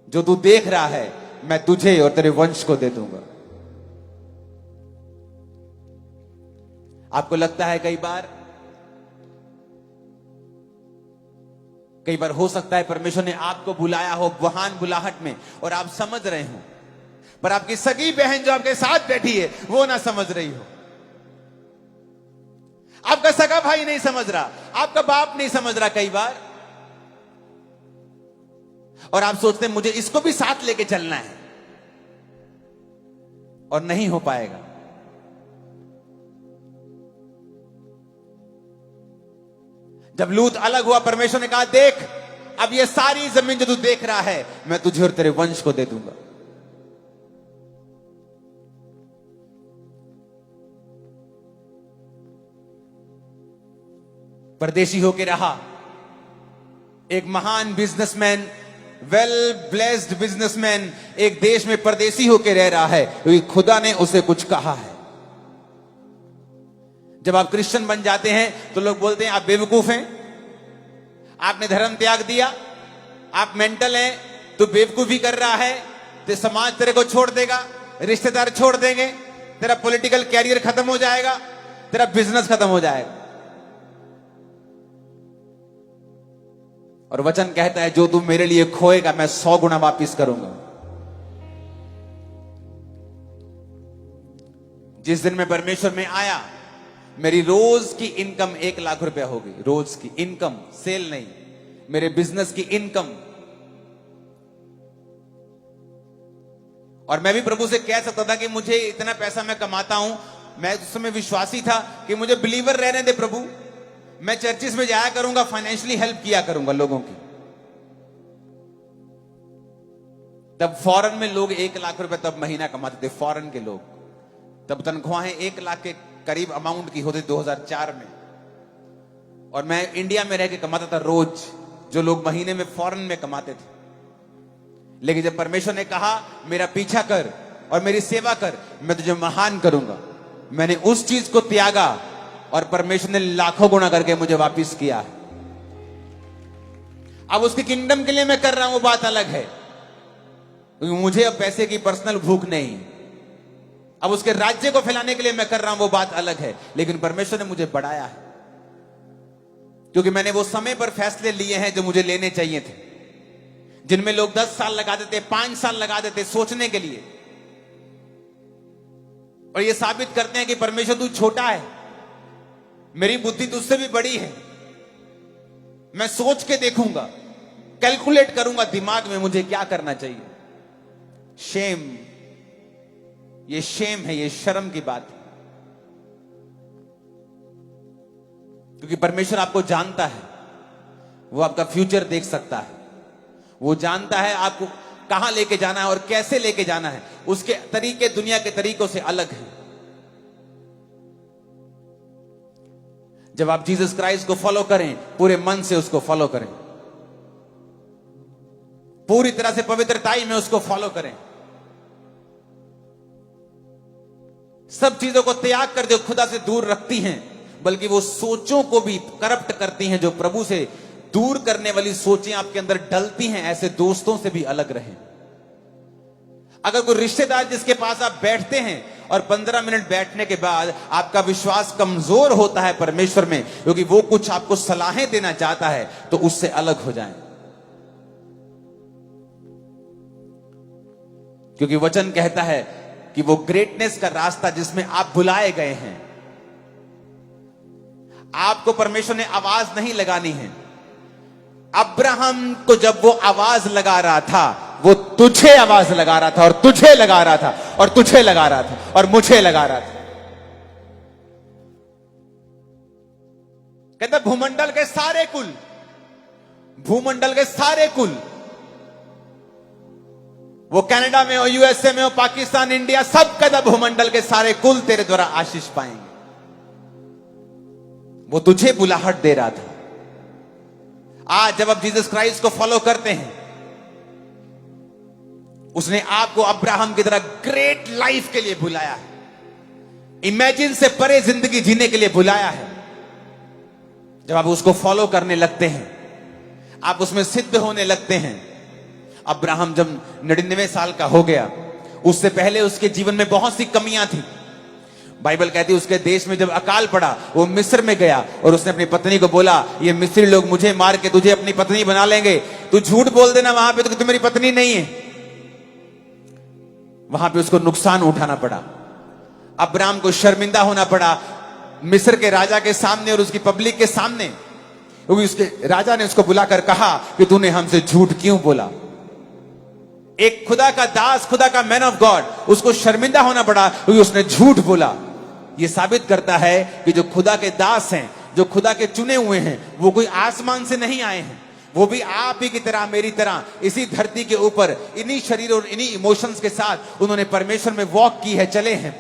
जो तू देख रहा है मैं तुझे और तेरे वंश को दे दूंगा। आपको लगता है कई बार हो सकता है परमेश्वर ने आपको बुलाया हो महान बुलाहट में और आप समझ रहे हो, पर आपकी सगी बहन जो आपके साथ बैठी है वो ना समझ रही हो, आपका सगा भाई नहीं समझ रहा, आपका बाप नहीं समझ रहा कई बार, और आप सोचते हैं मुझे इसको भी साथ लेके चलना है, और नहीं हो पाएगा। जब लूत अलग हुआ, परमेश्वर ने कहा देख अब ये सारी जमीन जो तू देख रहा है मैं तुझे और तेरे वंश को दे दूंगा। परदेशी होके रहा, एक महान बिजनेसमैन, वेल ब्लेस्ड बिजनेसमैन एक देश में परदेशी होके रह रहा है क्योंकि खुदा ने उसे कुछ कहा है। जब आप क्रिश्चियन बन जाते हैं तो लोग बोलते हैं आप बेवकूफ हैं, आपने धर्म त्याग दिया, आप मेंटल हैं, तू बेवकूफी कर रहा है, तो समाज तेरे को छोड़ देगा, रिश्तेदार छोड़ देंगे, तेरा पॉलिटिकल कैरियर खत्म हो जाएगा, तेरा बिजनेस खत्म हो जाएगा। और वचन कहता है जो तू मेरे लिए खोएगा मैं 100 गुना वापिस करूंगा। जिस दिन मैं परमेश्वर में आया, मेरी रोज की इनकम 1 लाख रुपया होगी, रोज की इनकम, सेल नहीं, मेरे बिजनेस की इनकम। और मैं भी प्रभु से कह सकता था कि मुझे इतना पैसा मैं कमाता हूं, मैं उस समय विश्वासी था कि मुझे बिलीवर रहने दे प्रभु, मैं चर्चिस में जाया करूंगा, फाइनेंशियली हेल्प किया करूंगा लोगों की। तब फॉरेन में लोग 1 लाख रुपए तब महीना कमाते थे, फॉरेन के लोग। तब तनख्वाहें 1 लाख के करीब अमाउंट की होती 2004 में। और मैं इंडिया में रह के कमाता था रोज, जो लोग महीने में फॉरेन में कमाते थे। लेकिन जब परमेश्वर ने कहा मेरा पीछा कर और मेरी सेवा कर, मैं तुझे महान करूंगा, मैंने उस चीज को त्यागा और परमेश्वर ने लाखों गुना करके मुझे वापस किया। अब उसके किंगडम के लिए मैं कर रहा हूं, वो बात अलग है, क्योंकि मुझे अब पैसे की पर्सनल भूख नहीं। अब उसके राज्य को फैलाने के लिए मैं कर रहा हूं, वो बात अलग है। लेकिन परमेश्वर ने मुझे बढ़ाया है, क्योंकि मैंने वो समय पर फैसले लिए हैं जो मुझे लेने चाहिए थे, जिनमें लोग 10 साल लगा देते, 5 साल लगा देते सोचने के लिए, और ये साबित करते हैं कि परमेश्वर तू छोटा है, मेरी बुद्धि तुझसे भी बड़ी है, मैं सोच के देखूंगा, कैलकुलेट करूंगा दिमाग में मुझे क्या करना चाहिए। शेम, ये शेम है, ये शर्म की बात है, क्योंकि परमेश्वर आपको जानता है, वो आपका फ्यूचर देख सकता है, वो जानता है आपको कहां लेके जाना है और कैसे लेके जाना है। उसके तरीके दुनिया के तरीकों से अलग है। जब आप जीसस क्राइस्ट को फॉलो करें, पूरे मन से उसको फॉलो करें, पूरी तरह से पवित्रताई में उसको फॉलो करें, सब चीजों को त्याग कर जो खुदा से दूर रखती हैं, बल्कि वो सोचों को भी करप्ट करती हैं, जो प्रभु से दूर करने वाली सोचें आपके अंदर डलती हैं, ऐसे दोस्तों से भी अलग रहें। अगर कोई रिश्तेदार जिसके पास आप बैठते हैं और 15 मिनट बैठने के बाद आपका विश्वास कमजोर होता है परमेश्वर में, क्योंकि वो कुछ आपको सलाहें देना चाहता है, तो उससे अलग हो जाएं। क्योंकि वचन कहता है कि वो ग्रेटनेस का रास्ता जिसमें आप बुलाए गए हैं, आपको परमेश्वर ने आवाज नहीं लगानी है। अब्राहम को जब वो आवाज लगा रहा था, वो तुझे आवाज लगा रहा था, और तुझे लगा रहा था, और तुझे लगा रहा था, और मुझे लगा रहा था। कहता भूमंडल के सारे कुल, भूमंडल के सारे कुल, वो कनाडा में हो, यूएसए में हो, पाकिस्तान, इंडिया, सब कहता भूमंडल के सारे कुल तेरे द्वारा आशीष पाएंगे। वो तुझे बुलाहट दे रहा था। आज जब आप जीसस क्राइस्ट को फॉलो करते हैं, उसने आपको अब्राहम की तरह ग्रेट लाइफ के लिए बुलाया है, इमेजिन से परे जिंदगी जीने के लिए बुलाया है। जब आप उसको फॉलो करने लगते हैं, आप उसमें सिद्ध होने लगते हैं। अब्राहम जब 99 साल का हो गया, उससे पहले उसके जीवन में बहुत सी कमियां थी। बाइबल कहती है उसके देश में जब अकाल पड़ा, वो मिस्र में गया और उसने अपनी पत्नी को बोला, ये मिस्री लोग मुझे मार के तुझे अपनी पत्नी बना लेंगे, तू झूठ बोल देना वहां पे तो तू मेरी पत्नी नहीं है। वहां पे उसको नुकसान उठाना पड़ा, अब्राहम को शर्मिंदा होना पड़ा मिस्र के राजा के सामने और उसकी पब्लिक के सामने, क्योंकि उसके राजा ने उसको बुलाकर कहा कि तूने हमसे झूठ क्यों बोला। एक खुदा का दास, खुदा का मैन ऑफ गॉड, उसको शर्मिंदा होना पड़ा क्योंकि उसने झूठ बोला। यह साबित करता है कि जो खुदा के दास हैं, जो खुदा के चुने हुए हैं, वो कोई आसमान से नहीं आए हैं, वो भी आप ही की तरह, मेरी तरह इसी धरती के ऊपर इन्हीं शरीर और इन्हीं इमोशंस के साथ उन्होंने परमेश्वर में वॉक की है, चले हैं।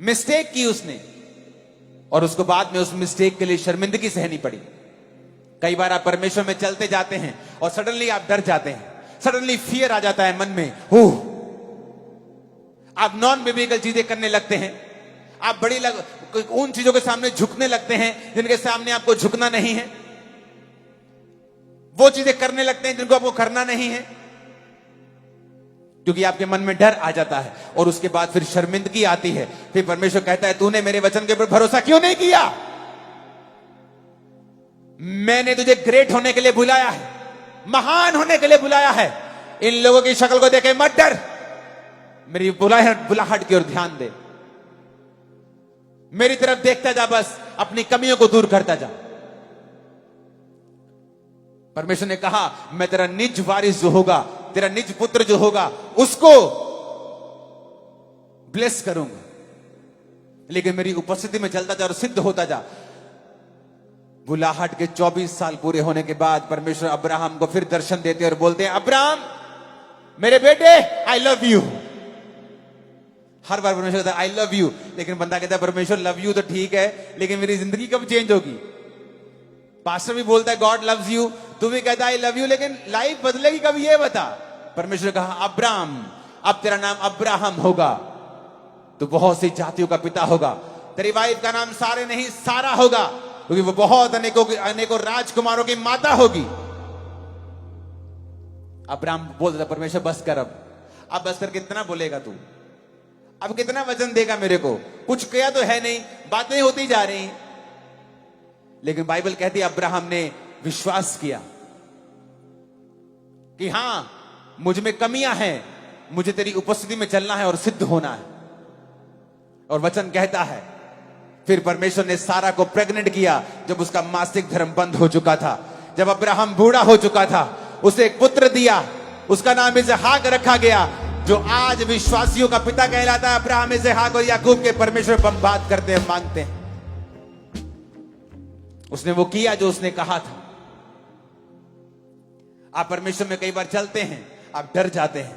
मिस्टेक की उसने, और उसको बाद में उस मिस्टेक के लिए शर्मिंदगी सहनी पड़ी। कई बार आप परमेश्वर में चलते जाते हैं और सडनली आप डर जाते हैं, सडनली फियर आ जाता है मन में, आप नॉन बिब्लिकल चीजें करने लगते हैं, आप उन चीजों के सामने झुकने लगते हैं जिनके सामने आपको झुकना नहीं है, वो चीजें करने लगते हैं जिनको आपको करना नहीं है, क्योंकि आपके मन में डर आ जाता है। और उसके बाद फिर शर्मिंदगी आती है। फिर परमेश्वर कहता है, तूने मेरे वचन के ऊपर भरोसा क्यों नहीं किया? मैंने तुझे ग्रेट होने के लिए बुलाया है, महान होने के लिए बुलाया है। इन लोगों की शक्ल को देखे मत डर, मेरी बुलाहट की ओर ध्यान दे। मेरी तरफ देखता जा, बस अपनी कमियों को दूर करता जा। परमेश्वर ने कहा, मैं तेरा निज वारिस जो होगा, तेरा निज पुत्र जो होगा, उसको ब्लेस करूंगा, लेकिन मेरी उपस्थिति में चलता जा और सिद्ध होता जा। बुलाहट के 24 साल पूरे होने के बाद परमेश्वर अब्राहम को फिर दर्शन देते और बोलते हैं, अब्राहम मेरे बेटे, आई लव यू। हर बार परमेश्वर कहता है आई लव यू, लेकिन बंदा कहता है परमेश्वर लव यू तो ठीक है, लेकिन मेरी जिंदगी कब चेंज होगी? पास्टर भी बोलता है गॉड लव्स यू, तू भी कहता है आई लव यू, लेकिन लाइफ बदलेगी कब ये बता। परमेश्वर ने कहा, अब्राहम अब तेरा नाम अब्राहम होगा, तो बहुत सी जातियों का पिता होगा। तेरी वाइफ का नाम सारे नहीं सारा होगा, क्योंकि वो बहुत अनेकों राजकुमारों की माता होगी। अब्राहम बोलता था, परमेश्वर बस कर, अब बस कर, कितना बोलेगा तू? अब कितना वचन देगा मेरे को? कुछ किया तो है नहीं, बातें होती जा रही। लेकिन बाइबल कहती है अब्राहम ने विश्वास किया कि हां मुझ में कमियां हैं, मुझे तेरी उपस्थिति में चलना है और सिद्ध होना है। और वचन कहता है फिर परमेश्वर ने सारा को प्रेग्नेंट किया जब उसका मासिक धर्म बंद हो चुका था, जब अब्राहम बूढ़ा हो चुका था। उसे एक पुत्र दिया, उसका नाम इसहाक रखा गया, जो आज विश्वासियों का पिता कहलाता है। अब्राहम, इसहाक और याकूब के परमेश्वर पर हम बात करते हैं, मांगते हैं। उसने वो किया जो उसने कहा था। आप परमेश्वर में कई बार चलते हैं, आप डर जाते हैं।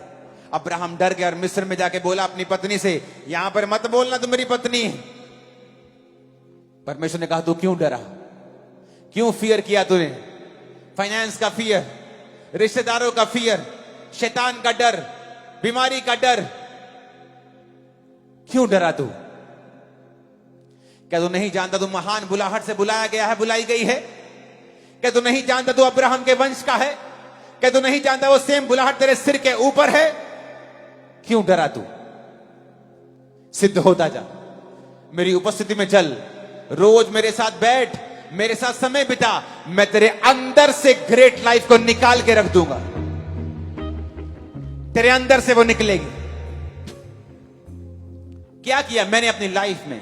अब्राहम डर गया और मिस्र में जाके बोला अपनी पत्नी से, यहां पर मत बोलना तू मेरी पत्नी है। परमेश्वर ने कहा, तू क्यों डरा? क्यों फियर किया तूने? फाइनेंस का फियर, रिश्तेदारों का फियर, शैतान का डर, बीमारी का डर, क्यों डरा तू? क्या तू नहीं जानता तू महान बुलाहट से बुलाया गया है, बुलाई गई है? क्या तू नहीं जानता तू अब्राहम के वंश का है? क्या तू नहीं जानता वो सेम बुलाहट तेरे सिर के ऊपर है? क्यों डरा तू? सिद्ध होता जा, मेरी उपस्थिति में चल, रोज मेरे साथ बैठ, मेरे साथ समय बिता, मैं तेरे अंदर से ग्रेट लाइफ को निकाल के रख दूंगा। तेरे अंदर से वो निकलेगी। क्या किया मैंने अपनी लाइफ में?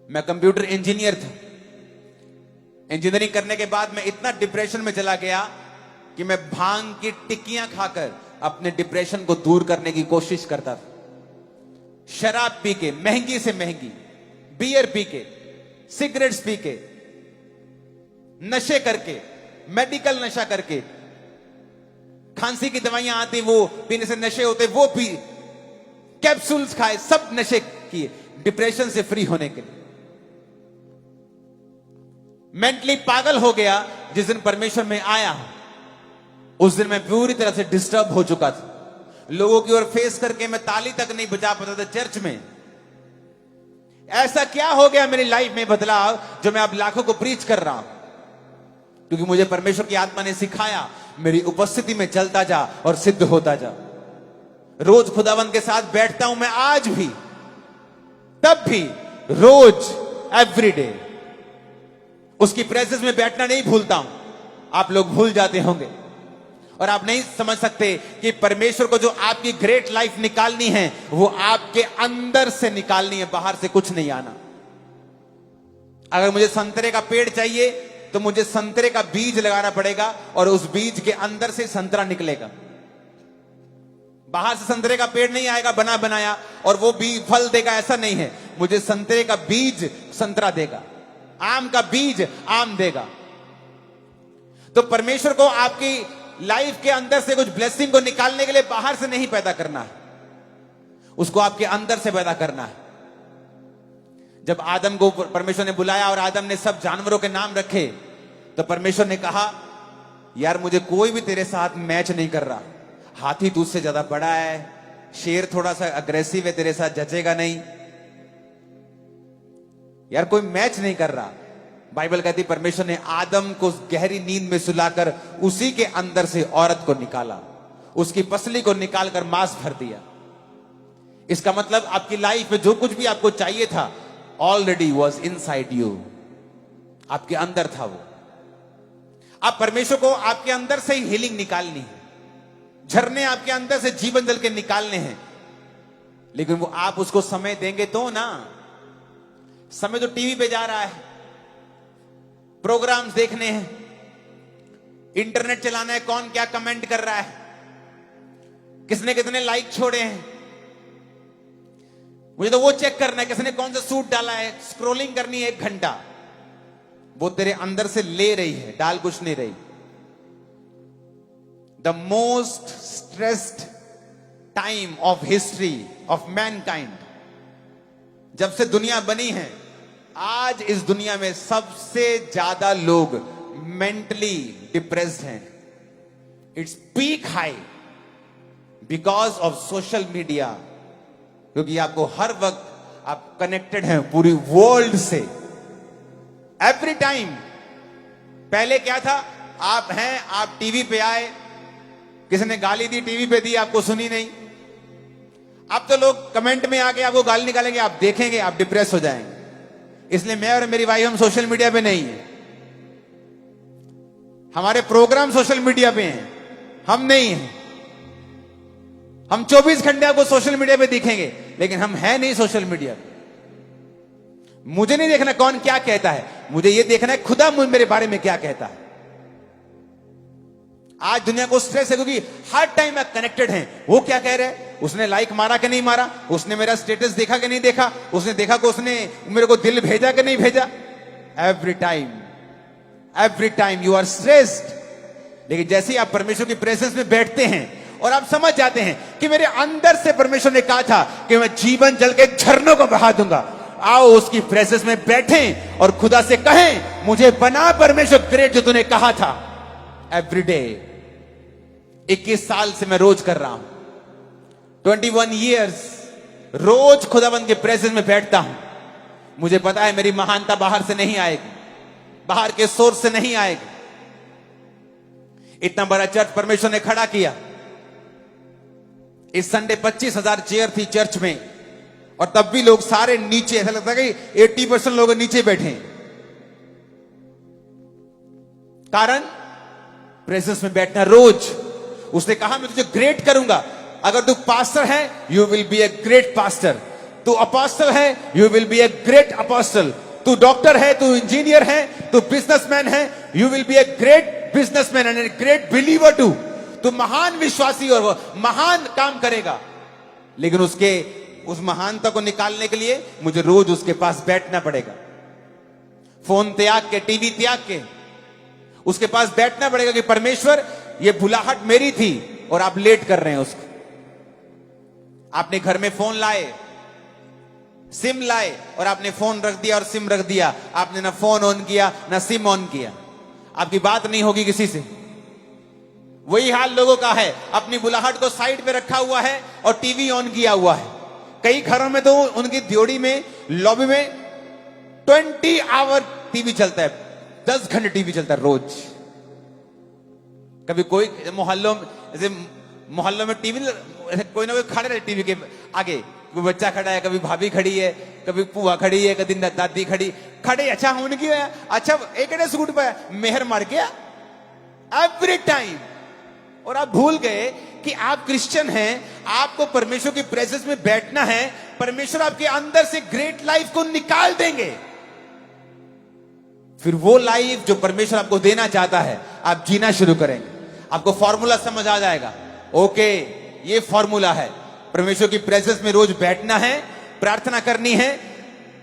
मैं कंप्यूटर इंजीनियर था। इंजीनियरिंग करने के बाद मैं इतना डिप्रेशन में चला गया कि मैं भांग की टिक्कियां खाकर अपने डिप्रेशन को दूर करने की कोशिश करता था। शराब पी के, महंगी से महंगी बियर पी के, सिगरेट्स पी के, नशे करके, मेडिकल नशा करके, खांसी की दवाइयां आती वो पीने से नशे होते, वो पी, कैप्सूल्स खाए, सब नशे किए डिप्रेशन से फ्री होने के लिए। मेंटली पागल हो गया। जिस दिन परमेश्वर में आया उस दिन मैं पूरी तरह से डिस्टर्ब हो चुका था। लोगों की ओर फेस करके मैं ताली तक नहीं बजा पाता था चर्च में। ऐसा क्या हो गया मेरी लाइफ में बदलाव जो मैं अब लाखों को प्रीच कर रहा हूं? क्योंकि मुझे परमेश्वर की आत्मा ने सिखाया, मेरी उपस्थिति में चलता जा और सिद्ध होता जा। रोज खुदावंद के साथ बैठता हूं मैं, आज भी, तब भी, रोज, एवरीडे उसकी प्रेजेंस में बैठना नहीं भूलता हूं। आप लोग भूल जाते होंगे और आप नहीं समझ सकते कि परमेश्वर को जो आपकी ग्रेट लाइफ निकालनी है वो आपके अंदर से निकालनी है, बाहर से कुछ नहीं आना। अगर मुझे संतरे का पेड़ चाहिए तो मुझे संतरे का बीज लगाना पड़ेगा और उस बीज के अंदर से संतरा निकलेगा। बाहर से संतरे का पेड़ नहीं आएगा बना बनाया और वो बीज फल देगा, ऐसा नहीं है। मुझे संतरे का बीज संतरा देगा, आम का बीज आम देगा। तो परमेश्वर को आपकी लाइफ के अंदर से कुछ ब्लेसिंग को निकालने के लिए बाहर से नहीं पैदा करना है, उसको आपके अंदर से पैदा करना है। जब आदम को परमेश्वर ने बुलाया और आदम ने सब जानवरों के नाम रखे तो परमेश्वर ने कहा, यार मुझे कोई भी तेरे साथ मैच नहीं कर रहा। हाथी तुझसे ज्यादा बड़ा है, शेर थोड़ा सा अग्रेसिव है, तेरे साथ जचेगा नहीं, यार कोई मैच नहीं कर रहा। बाइबल कहती परमेश्वर ने आदम को गहरी नींद में सुलाकर उसी के अंदर से औरत को निकाला, उसकी पसली को निकालकर मांस भर दिया। इसका मतलब आपकी लाइफ में जो कुछ भी आपको चाहिए था ऑलरेडी वॉज इनसाइड यू, आपके अंदर था वो। आप परमेश्वर को आपके अंदर से ही हीलिंग निकालनी है, झरने आपके अंदर से जीवन जल के निकालने हैं, लेकिन वो आप उसको समय देंगे तो ना। समय तो टीवी पे जा रहा है, प्रोग्राम्स देखने हैं, इंटरनेट चलाना है, कौन क्या कमेंट कर रहा है, किसने कितने लाइक छोड़े हैं, मुझे तो वो चेक करना है किसने कौन सा सूट डाला है, स्क्रोलिंग करनी है 1 घंटा। वो तेरे अंदर से ले रही है, डाल कुछ नहीं रही। The most stressed time of history of Mankind, जब से दुनिया बनी है, आज इस दुनिया में सबसे ज्यादा लोग मेंटली डिप्रेस्ड हैं। Its peak high because of social media, क्योंकि आपको हर वक्त आप कनेक्टेड हैं पूरी वर्ल्ड से, एवरी टाइम। पहले क्या था, आप हैं, आप टीवी पे आए, किसी ने गाली दी, टीवी पे दी, आपको सुनी नहीं। अब तो लोग कमेंट में आके आपको गाली निकालेंगे, आप देखेंगे, आप डिप्रेस हो जाएंगे। इसलिए मैं और मेरी वाइफ हम सोशल मीडिया पे नहीं है, हमारे प्रोग्राम सोशल मीडिया पे हैं, हम नहीं हैं। हम 24 घंटे आपको सोशल मीडिया पे दिखेंगे, लेकिन हम हैं नहीं सोशल मीडिया पे। मुझे नहीं देखना कौन क्या कहता है, मुझे यह देखना है खुदा मेरे बारे में क्या कहता है। आज दुनिया को स्ट्रेस है क्योंकि हर टाइम आप कनेक्टेड हैं। वो क्या कह रहे हैं, उसने लाइक मारा कि नहीं मारा, उसने मेरा स्टेटस देखा कि नहीं देखा, उसने देखा कि उसने मेरे को दिल भेजा कि नहीं भेजा। Every time you are stressed. लेकिन जैसे ही आप परमेश्वर की प्रेजेंस में बैठते हैं और आप समझ जाते हैं कि मेरे अंदर से परमेश्वर ने कहा था कि मैं जीवन जल के झरनों को बहा दूंगा, आओ उसकी प्रेजेंस में बैठें और खुदा से कहें, मुझे बना परमेश्वर ग्रेट जो तूने कहा था। एवरी डे 21 साल से मैं रोज कर रहा हूं, 21 ईयर्स रोज खुदाबंद के प्रेजेंस में बैठता हूं। मुझे पता है मेरी महानता बाहर से नहीं आएगी, बाहर के सोर्स से नहीं आएगी। इतना बड़ा चर्च परमेश्वर ने खड़ा किया। इस संडे 25,000 चेयर थी चर्च में, और तब भी लोग सारे नीचे, ऐसा लगता है कि 80% लोग नीचे बैठे। कारण प्रेजेंस में बैठना रोज। उसने कहा मैं तुझे ग्रेट करूंगा। अगर तू पास्टर है, you will be a great pastor. तू अपोस्टल है, you will be a great apostle. तू डॉक्टर है, तू इंजीनियर है, तू बिजनेसमैन है, you will be a great businessman and a great believer too. तू महान विश्वासी और महान काम करेगा। लेकिन उस महानता को निकालने के लिए मुझे रोज उसके पास बैठना पड़ेगा। फोन त्याग के, टीवी त्याग के उसके पास बैठना पड़ेगा कि परमेश्वर, ये भुलाहट मेरी थी और आप लेट कर रहे हैं उसको। आपने घर में फोन लाए, सिम लाए, और आपने फोन रख दिया और सिम रख दिया। आपने ना फोन ऑन किया ना सिम ऑन किया। आपकी बात नहीं होगी किसी से। वही हाल लोगों का है, अपनी बुलाहट को साइड पे रखा हुआ है और टीवी ऑन किया हुआ है। कई घरों में तो उनकी ड्योड़ी में, लॉबी में 20 आवर टीवी चलता है, 10 घंटे टीवी चलता है रोज। कभी कोई मोहल्लों में टीवी, कोई ना कोई खड़े रहे टीवी के आगे, कोई बच्चा खड़ा है, कभी भाभी खड़ी है, कभी पुआ खड़ी है, कभी दादी खड़े। अच्छा उनकी है, अच्छा एक सूट पे मेहर मार गया एवरी टाइम। और आप भूल गए कि आप क्रिश्चियन हैं, आपको परमेश्वर की प्रेजेंस में बैठना है। परमेश्वर आपके अंदर से ग्रेट लाइफ को निकाल देंगे। फिर वो लाइफ जो परमेश्वर आपको देना चाहता है, आप जीना शुरू करेंगे। आपको फॉर्मूला समझ आ जाएगा। ओके, ये फॉर्मूला है। परमेश्वर की प्रेजेंस में रोज बैठना है, प्रार्थना करनी है,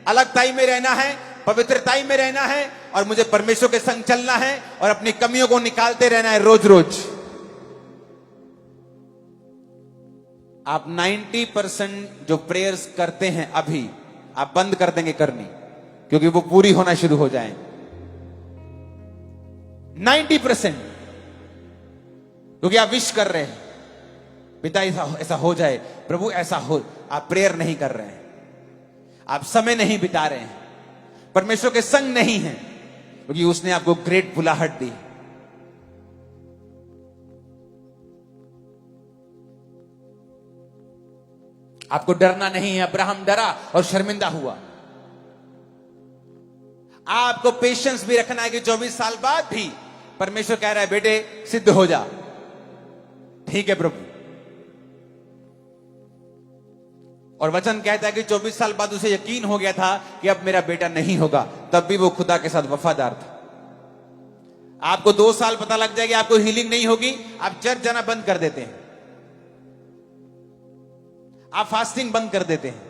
अलगताई में रहना है, पवित्रताई में रहना है, और मुझे परमेश्वर के संग चलना है और अपनी कमियों को निकालते रहना है रोज रोज। आप 90% जो प्रेयर्स करते हैं अभी, आप बंद कर देंगे करनी, क्योंकि वो पूरी होना शुरू हो जाए। 90%, क्योंकि आप विश कर रहे हैं, पिता ऐसा हो जाए, प्रभु ऐसा हो। आप प्रेयर नहीं कर रहे हैं, आप समय नहीं बिता रहे हैं, परमेश्वर के संग नहीं हैं, क्योंकि उसने आपको ग्रेट बुलाहट दी। आपको डरना नहीं है। अब्राहम डरा और शर्मिंदा हुआ। आपको पेशेंस भी रखना है कि 24 साल बाद भी परमेश्वर कह रहा है, बेटे सिद्ध हो जा। ठीक है प्रभु। और वचन कहता है कि 24 साल बाद उसे यकीन हो गया था कि अब मेरा बेटा नहीं होगा, तब भी वो खुदा के साथ वफादार था। आपको 2 साल पता लग जाएगा आपको हीलिंग नहीं होगी, आप चर्च जाना बंद कर देते हैं, आप फास्टिंग बंद कर देते हैं।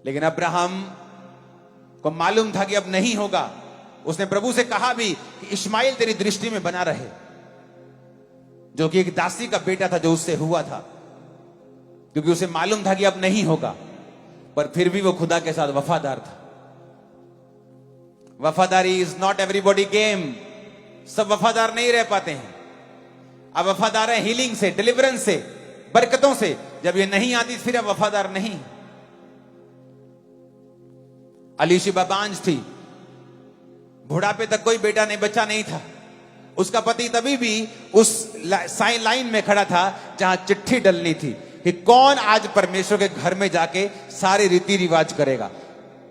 लेकिन अब्राहम को मालूम था कि अब नहीं होगा। उसने प्रभु से कहा भी कि इश्माइल तेरी दृष्टि में बना रहे, जो कि एक दासी का बेटा था जो उससे हुआ था, क्योंकि उसे मालूम था कि अब नहीं होगा। पर फिर भी वो खुदा के साथ वफादार था। वफादारी इज नॉट एवरीबॉडी गेम। सब वफादार नहीं रह पाते हैं। अब वफादार है हीलिंग से, डिलीवरेंस से, बरकतों से। जब ये नहीं आती फिर अब वफादार नहीं। अलीशिबा बांझ थी, बुढ़ापे तक कोई बेटा नहीं, बच्चा नहीं था। उसका पति तभी भी उस लाइन में खड़ा था जहां चिट्ठी डलनी थी कि कौन आज परमेश्वर के घर में जाके सारे रीति रिवाज करेगा।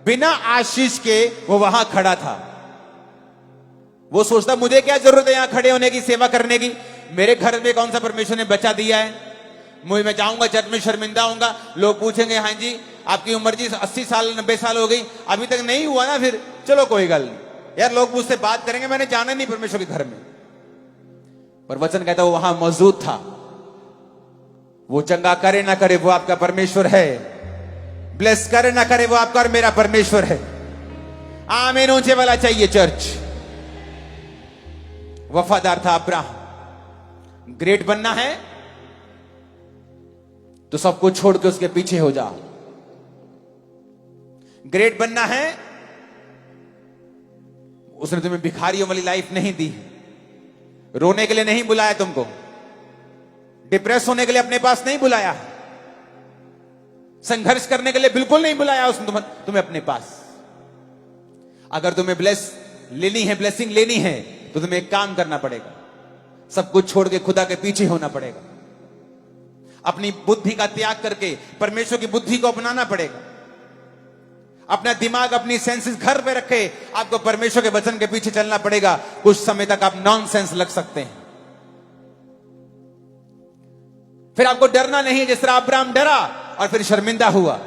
बिना आशीष के वो वहां खड़ा था। वो सोचता मुझे क्या जरूरत है यहां खड़े होने की, सेवा करने की। मेरे घर में कौन सा परमेश्वर ने बच्चा दिया है। मैं जाऊंगा चर्च में, शर्मिंदा होऊंगा। लोग पूछेंगे हाँ जी आपकी उम्र जी 80 साल 90 साल हो गई, अभी तक नहीं हुआ ना, फिर चलो कोई गल नहीं यार, लोग मुझसे बात करेंगे, मैंने जाना नहीं परमेश्वर के घर में। पर वचन कहता वो वहां मौजूद था। वो चंगा करे ना करे वो आपका परमेश्वर है, ब्लेस करे ना करे वो आपका और मेरा परमेश्वर है। आमीन ऊंचे वाला चाहिए चर्च। वफादार था अब्राहम। ग्रेट बनना है तो सब कुछ छोड़ के उसके पीछे हो जाओ। ग्रेट बनना है, उसने तुम्हें भिखारियों वाली लाइफ नहीं दी। रोने के लिए नहीं बुलाया तुमको, डिप्रेस होने के लिए अपने पास नहीं बुलाया, संघर्ष करने के लिए बिल्कुल नहीं बुलाया उसने तुम्हें अपने पास। अगर तुम्हें ब्लेस लेनी है, ब्लेसिंग लेनी है, तो तुम्हें एक काम करना पड़ेगा, सब कुछ छोड़ के खुदा के पीछे होना पड़ेगा। अपनी बुद्धि का त्याग करके परमेश्वर की बुद्धि को अपनाना पड़ेगा। अपना दिमाग, अपनी सेंसेस घर पे रखे, आपको परमेश्वर के वचन के पीछे चलना पड़ेगा। कुछ समय तक आप नॉनसेंस लग सकते हैं, फिर आपको डरना नहीं जिस तरह अब्राहम डरा और फिर शर्मिंदा हुआ।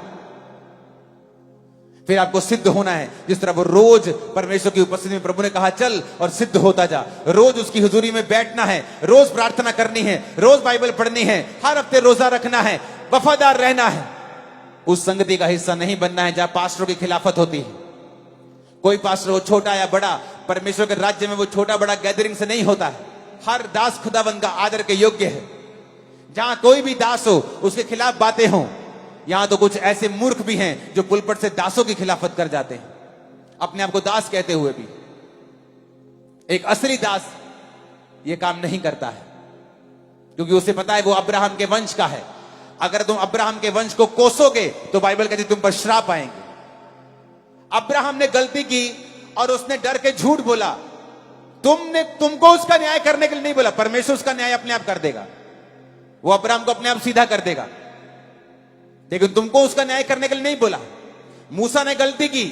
फिर आपको सिद्ध होना है जिस तरह वो रोज परमेश्वर की उपस्थिति में प्रभु ने कहा चल और सिद्ध होता जा। रोज उसकी हुजूरी में बैठना है, रोज प्रार्थना करनी है, रोज बाइबल पढ़नी है, हर हफ्ते रोजा रखना है, वफादार रहना है। उस संगति का हिस्सा नहीं बनना है जहां पास्टरों की खिलाफत होती है। कोई पास्टर हो छोटा या बड़ा, परमेश्वर के राज्य में वो छोटा बड़ा गैदरिंग से नहीं होता है। हर दास खुदाबंद का आदर के योग्य है। जहां कोई भी दास हो उसके खिलाफ बातें हों। यहां तो कुछ ऐसे मूर्ख भी हैं जो पुलपट से दासों की खिलाफत कर जाते हैं, अपने आप को दास कहते हुए भी। एक असली दास ये काम नहीं करता है, क्योंकि उसे पता है वो अब्राहम के वंश का है। अगर तुम अब्राहम के वंश को कोसोगे तो बाइबल कहती तुम पर श्राप आएंगे। अब्राहम ने गलती की और उसने डर के झूठ बोला। तुमको उसका न्याय करने के लिए नहीं बोला, परमेश्वर उसका न्याय अपने आप कर देगा। वो अब्राहम को अपने आप सीधा कर देगा, लेकिन तुमको उसका न्याय करने के लिए नहीं बोला। मूसा ने गलती की,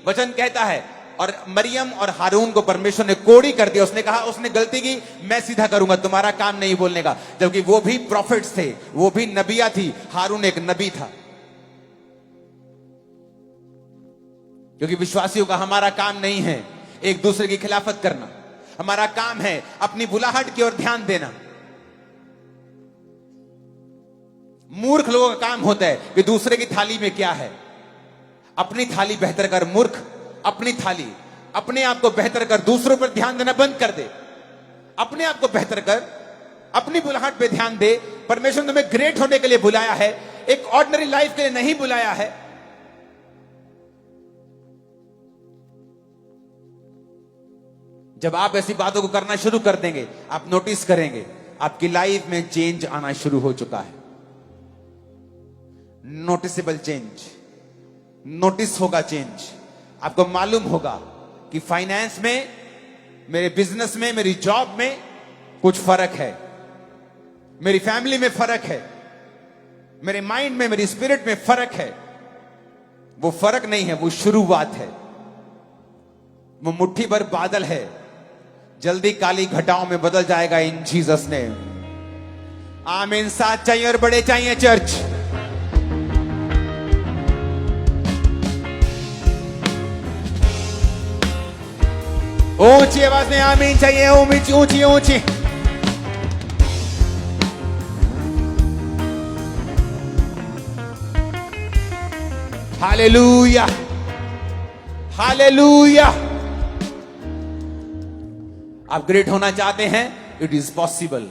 वचन कहता है, और मरियम और हारून को परमेश्वर ने कोड़ी कर दिया। उसने कहा उसने गलती की, मैं सीधा करूंगा, तुम्हारा काम नहीं बोलने का। जबकि वो भी प्रॉफिट्स थे, वो भी नबिया थी, हारून एक नबी था। क्योंकि विश्वासियों का हमारा काम नहीं है एक दूसरे की खिलाफत करना, हमारा काम है अपनी बुलाहट की ओर ध्यान देना। मूर्ख लोगों का काम होता है कि दूसरे की थाली में क्या है, अपनी थाली बेहतर कर। मूर्ख अपनी थाली, अपने आप को बेहतर कर, दूसरों पर ध्यान देना बंद कर दे। अपने आप को बेहतर कर, अपनी बुलाहट पे ध्यान दे। परमेश्वर ने तुम्हें ग्रेट होने के लिए बुलाया है, एक ऑर्डिनरी लाइफ के लिए नहीं बुलाया है। जब आप ऐसी बातों को करना शुरू कर देंगे, आप नोटिस करेंगे आपकी लाइफ में चेंज आना शुरू हो चुका है। नोटिसेबल चेंज, नोटिस होगा चेंज। आपको मालूम होगा कि फाइनेंस में, मेरे बिजनेस में, मेरी जॉब में कुछ फर्क है, मेरी फैमिली में फर्क है, मेरे माइंड में, मेरी स्पिरिट में फर्क है। वो फर्क नहीं है, वो शुरुआत है। वो मुट्ठी भर बादल है, जल्दी काली घटाओं में बदल जाएगा इन जीसस ने। आमीन। साथ चाहिए और बड़े चाहिए चर्च। ऊंची आवाज में आमीन चाहिए, ऊंची ऊंची ऊंची। Hallelujah, hallelujah. आप ग्रेट होना चाहते हैं, it is possible.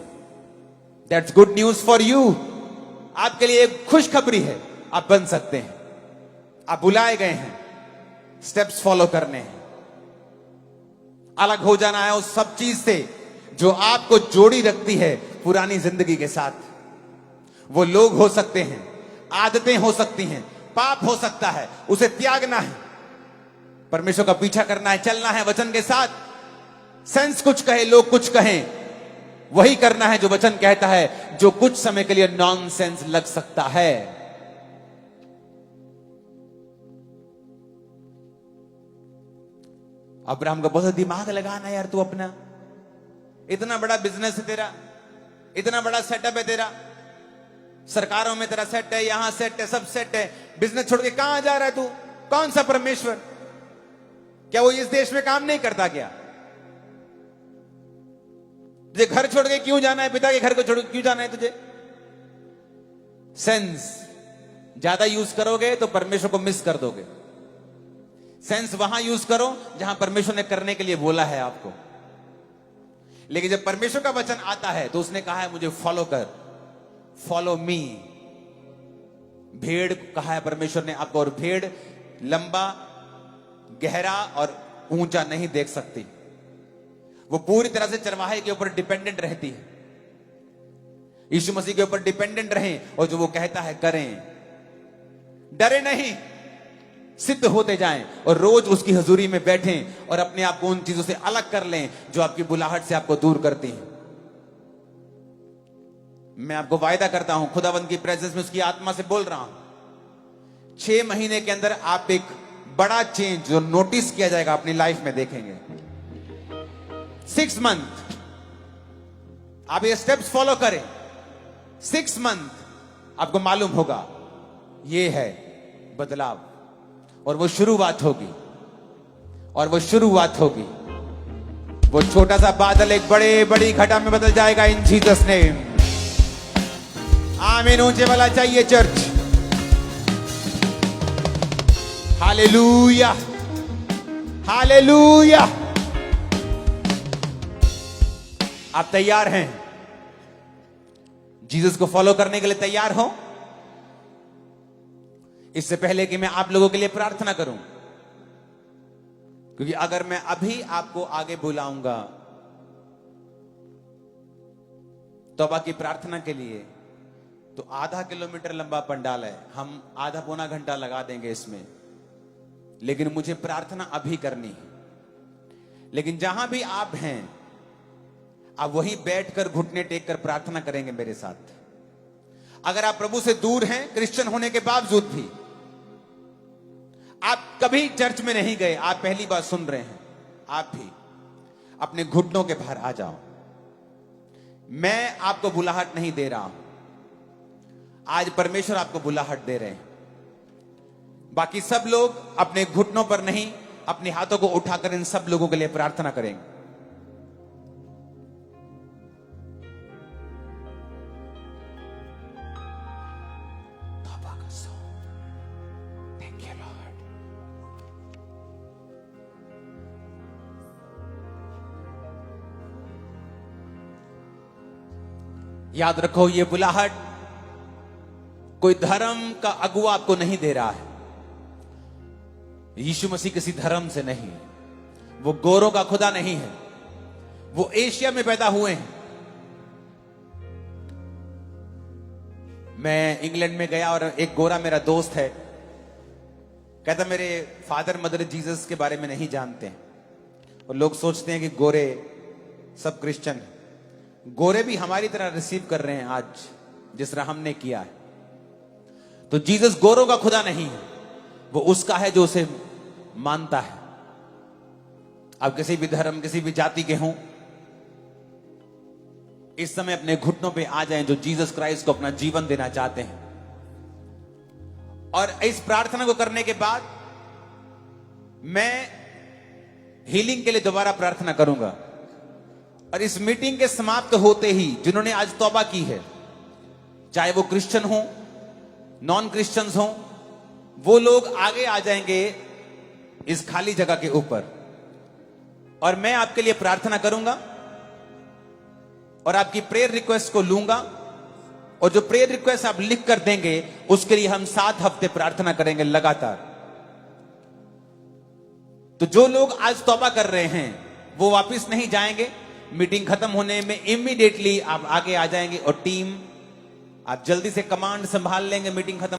That's good news for you. आपके लिए एक खुशखबरी है, आप बन सकते हैं। आप बुलाए गए हैं स्टेप्स फॉलो करने हैं। अलग हो जाना है उस सब चीज से जो आपको जोड़ी रखती है पुरानी जिंदगी के साथ। वो लोग हो सकते हैं, आदतें हो सकती हैं, पाप हो सकता है, उसे त्यागना है, परमेश्वर का पीछा करना है, चलना है वचन के साथ। सेंस कुछ कहे, लोग कुछ कहें, वही करना है जो वचन कहता है, जो कुछ समय के लिए नॉनसेंस लग सकता है। अब्राहम का बहुत दिमाग लगाना यार, तू अपना इतना बड़ा बिजनेस है तेरा, इतना बड़ा सेटअप है तेरा, सरकारों में तेरा सेट है, यहां सेट है, सब सेट है, बिजनेस छोड़ के कहां जा रहा है तू? कौन सा परमेश्वर? क्या वो इस देश में काम नहीं करता क्या? तुझे घर छोड़ के क्यों जाना है? पिता के घर को छोड़ के क्यों जाना है तुझे? सेंस ज्यादा यूज करोगे तो परमेश्वर को मिस कर दोगे। सेंस वहां यूज करो जहां परमेश्वर ने करने के लिए बोला है आपको। लेकिन जब परमेश्वर का वचन आता है तो उसने कहा है मुझे फॉलो कर, फॉलो मी। भेड़ कहा है परमेश्वर ने आपको, और भेड़ लंबा, गहरा और ऊंचा नहीं देख सकती। वो पूरी तरह से चरवाहे के ऊपर डिपेंडेंट रहती है। यीशु मसीह के ऊपर डिपेंडेंट रहें और जो वो कहता है करें। डरे नहीं, सिद्ध होते जाएं और रोज उसकी हजूरी में बैठें और अपने आप को उन चीजों से अलग कर लें जो आपकी बुलाहट से आपको दूर करती हैं। मैं आपको वायदा करता हूं, खुदावंद की प्रेजेंस में उसकी आत्मा से बोल रहा हूं, 6 महीने के अंदर आप एक बड़ा चेंज जो नोटिस किया जाएगा अपनी लाइफ में देखेंगे। 6 मंथ आप ये स्टेप्स फॉलो करें, 6 मंथ आपको मालूम होगा ये है बदलाव, और वो शुरुआत होगी, और वो शुरुआत होगी। वो छोटा सा बादल एक बड़ी घटा में बदल जाएगा इन जीसस नेम। आमीन। ऊंचे वाला चाहिए चर्च। Hallelujah, hallelujah. आप तैयार हैं? जीसस को फॉलो करने के लिए तैयार हो? इससे पहले कि मैं आप लोगों के लिए प्रार्थना करूं, क्योंकि अगर मैं अभी आपको आगे बुलाऊंगा तौबा की प्रार्थना के लिए, तो आधा किलोमीटर लंबा पंडाल है, हम आधा पौना घंटा लगा देंगे इसमें। लेकिन मुझे प्रार्थना अभी करनी है। लेकिन जहां भी आप हैं, आप वहीं बैठकर घुटने टेक कर प्रार्थना करेंगे मेरे साथ। अगर आप प्रभु से दूर हैं, क्रिश्चियन होने के बावजूद भी, आप कभी चर्च में नहीं गए, आप पहली बार सुन रहे हैं, आप भी अपने घुटनों के बाहर आ जाओ। मैं आपको बुलाहट नहीं दे रहा हूं, आज परमेश्वर आपको बुलाहट दे रहे हैं। बाकी सब लोग अपने घुटनों पर नहीं, अपने हाथों को उठाकर इन सब लोगों के लिए प्रार्थना करेंगे। याद रखो, ये बुलाहट कोई धर्म का अगुवा आपको नहीं दे रहा है। यीशु मसीह किसी धर्म से नहीं, वो गोरों का खुदा नहीं है, वो एशिया में पैदा हुए हैं। मैं इंग्लैंड में गया और एक गोरा मेरा दोस्त है, कहता मेरे फादर मदर जीसस के बारे में नहीं जानते हैं, और लोग सोचते हैं कि गोरे सब क्रिश्चियन हैं। गोरे भी हमारी तरह रिसीव कर रहे हैं आज, जिस तरह हमने किया है। तो जीसस गोरों का खुदा नहीं है, वो उसका है जो उसे मानता है। आप किसी भी धर्म, किसी भी जाति के हों, इस समय अपने घुटनों पे आ जाएं जो जीसस क्राइस्ट को अपना जीवन देना चाहते हैं। और इस प्रार्थना को करने के बाद मैं हीलिंग के लिए दोबारा प्रार्थना करूंगा। और इस मीटिंग के समाप्त होते ही जिन्होंने आज तौबा की है, चाहे वो क्रिश्चियन हो, नॉन क्रिश्चियंस हो, वो लोग आगे आ जाएंगे इस खाली जगह के ऊपर और मैं आपके लिए प्रार्थना करूंगा और आपकी प्रेयर रिक्वेस्ट को लूंगा। और जो प्रेयर रिक्वेस्ट आप लिख कर देंगे उसके लिए हम 7 हफ्ते प्रार्थना करेंगे लगातार। तो जो लोग आज तौबा कर रहे हैं वो वापस नहीं जाएंगे। मीटिंग खत्म होने में इमीडिएटली आप आगे आ जाएंगे और टीम आप जल्दी से कमांड संभाल लेंगे। मीटिंग खत्म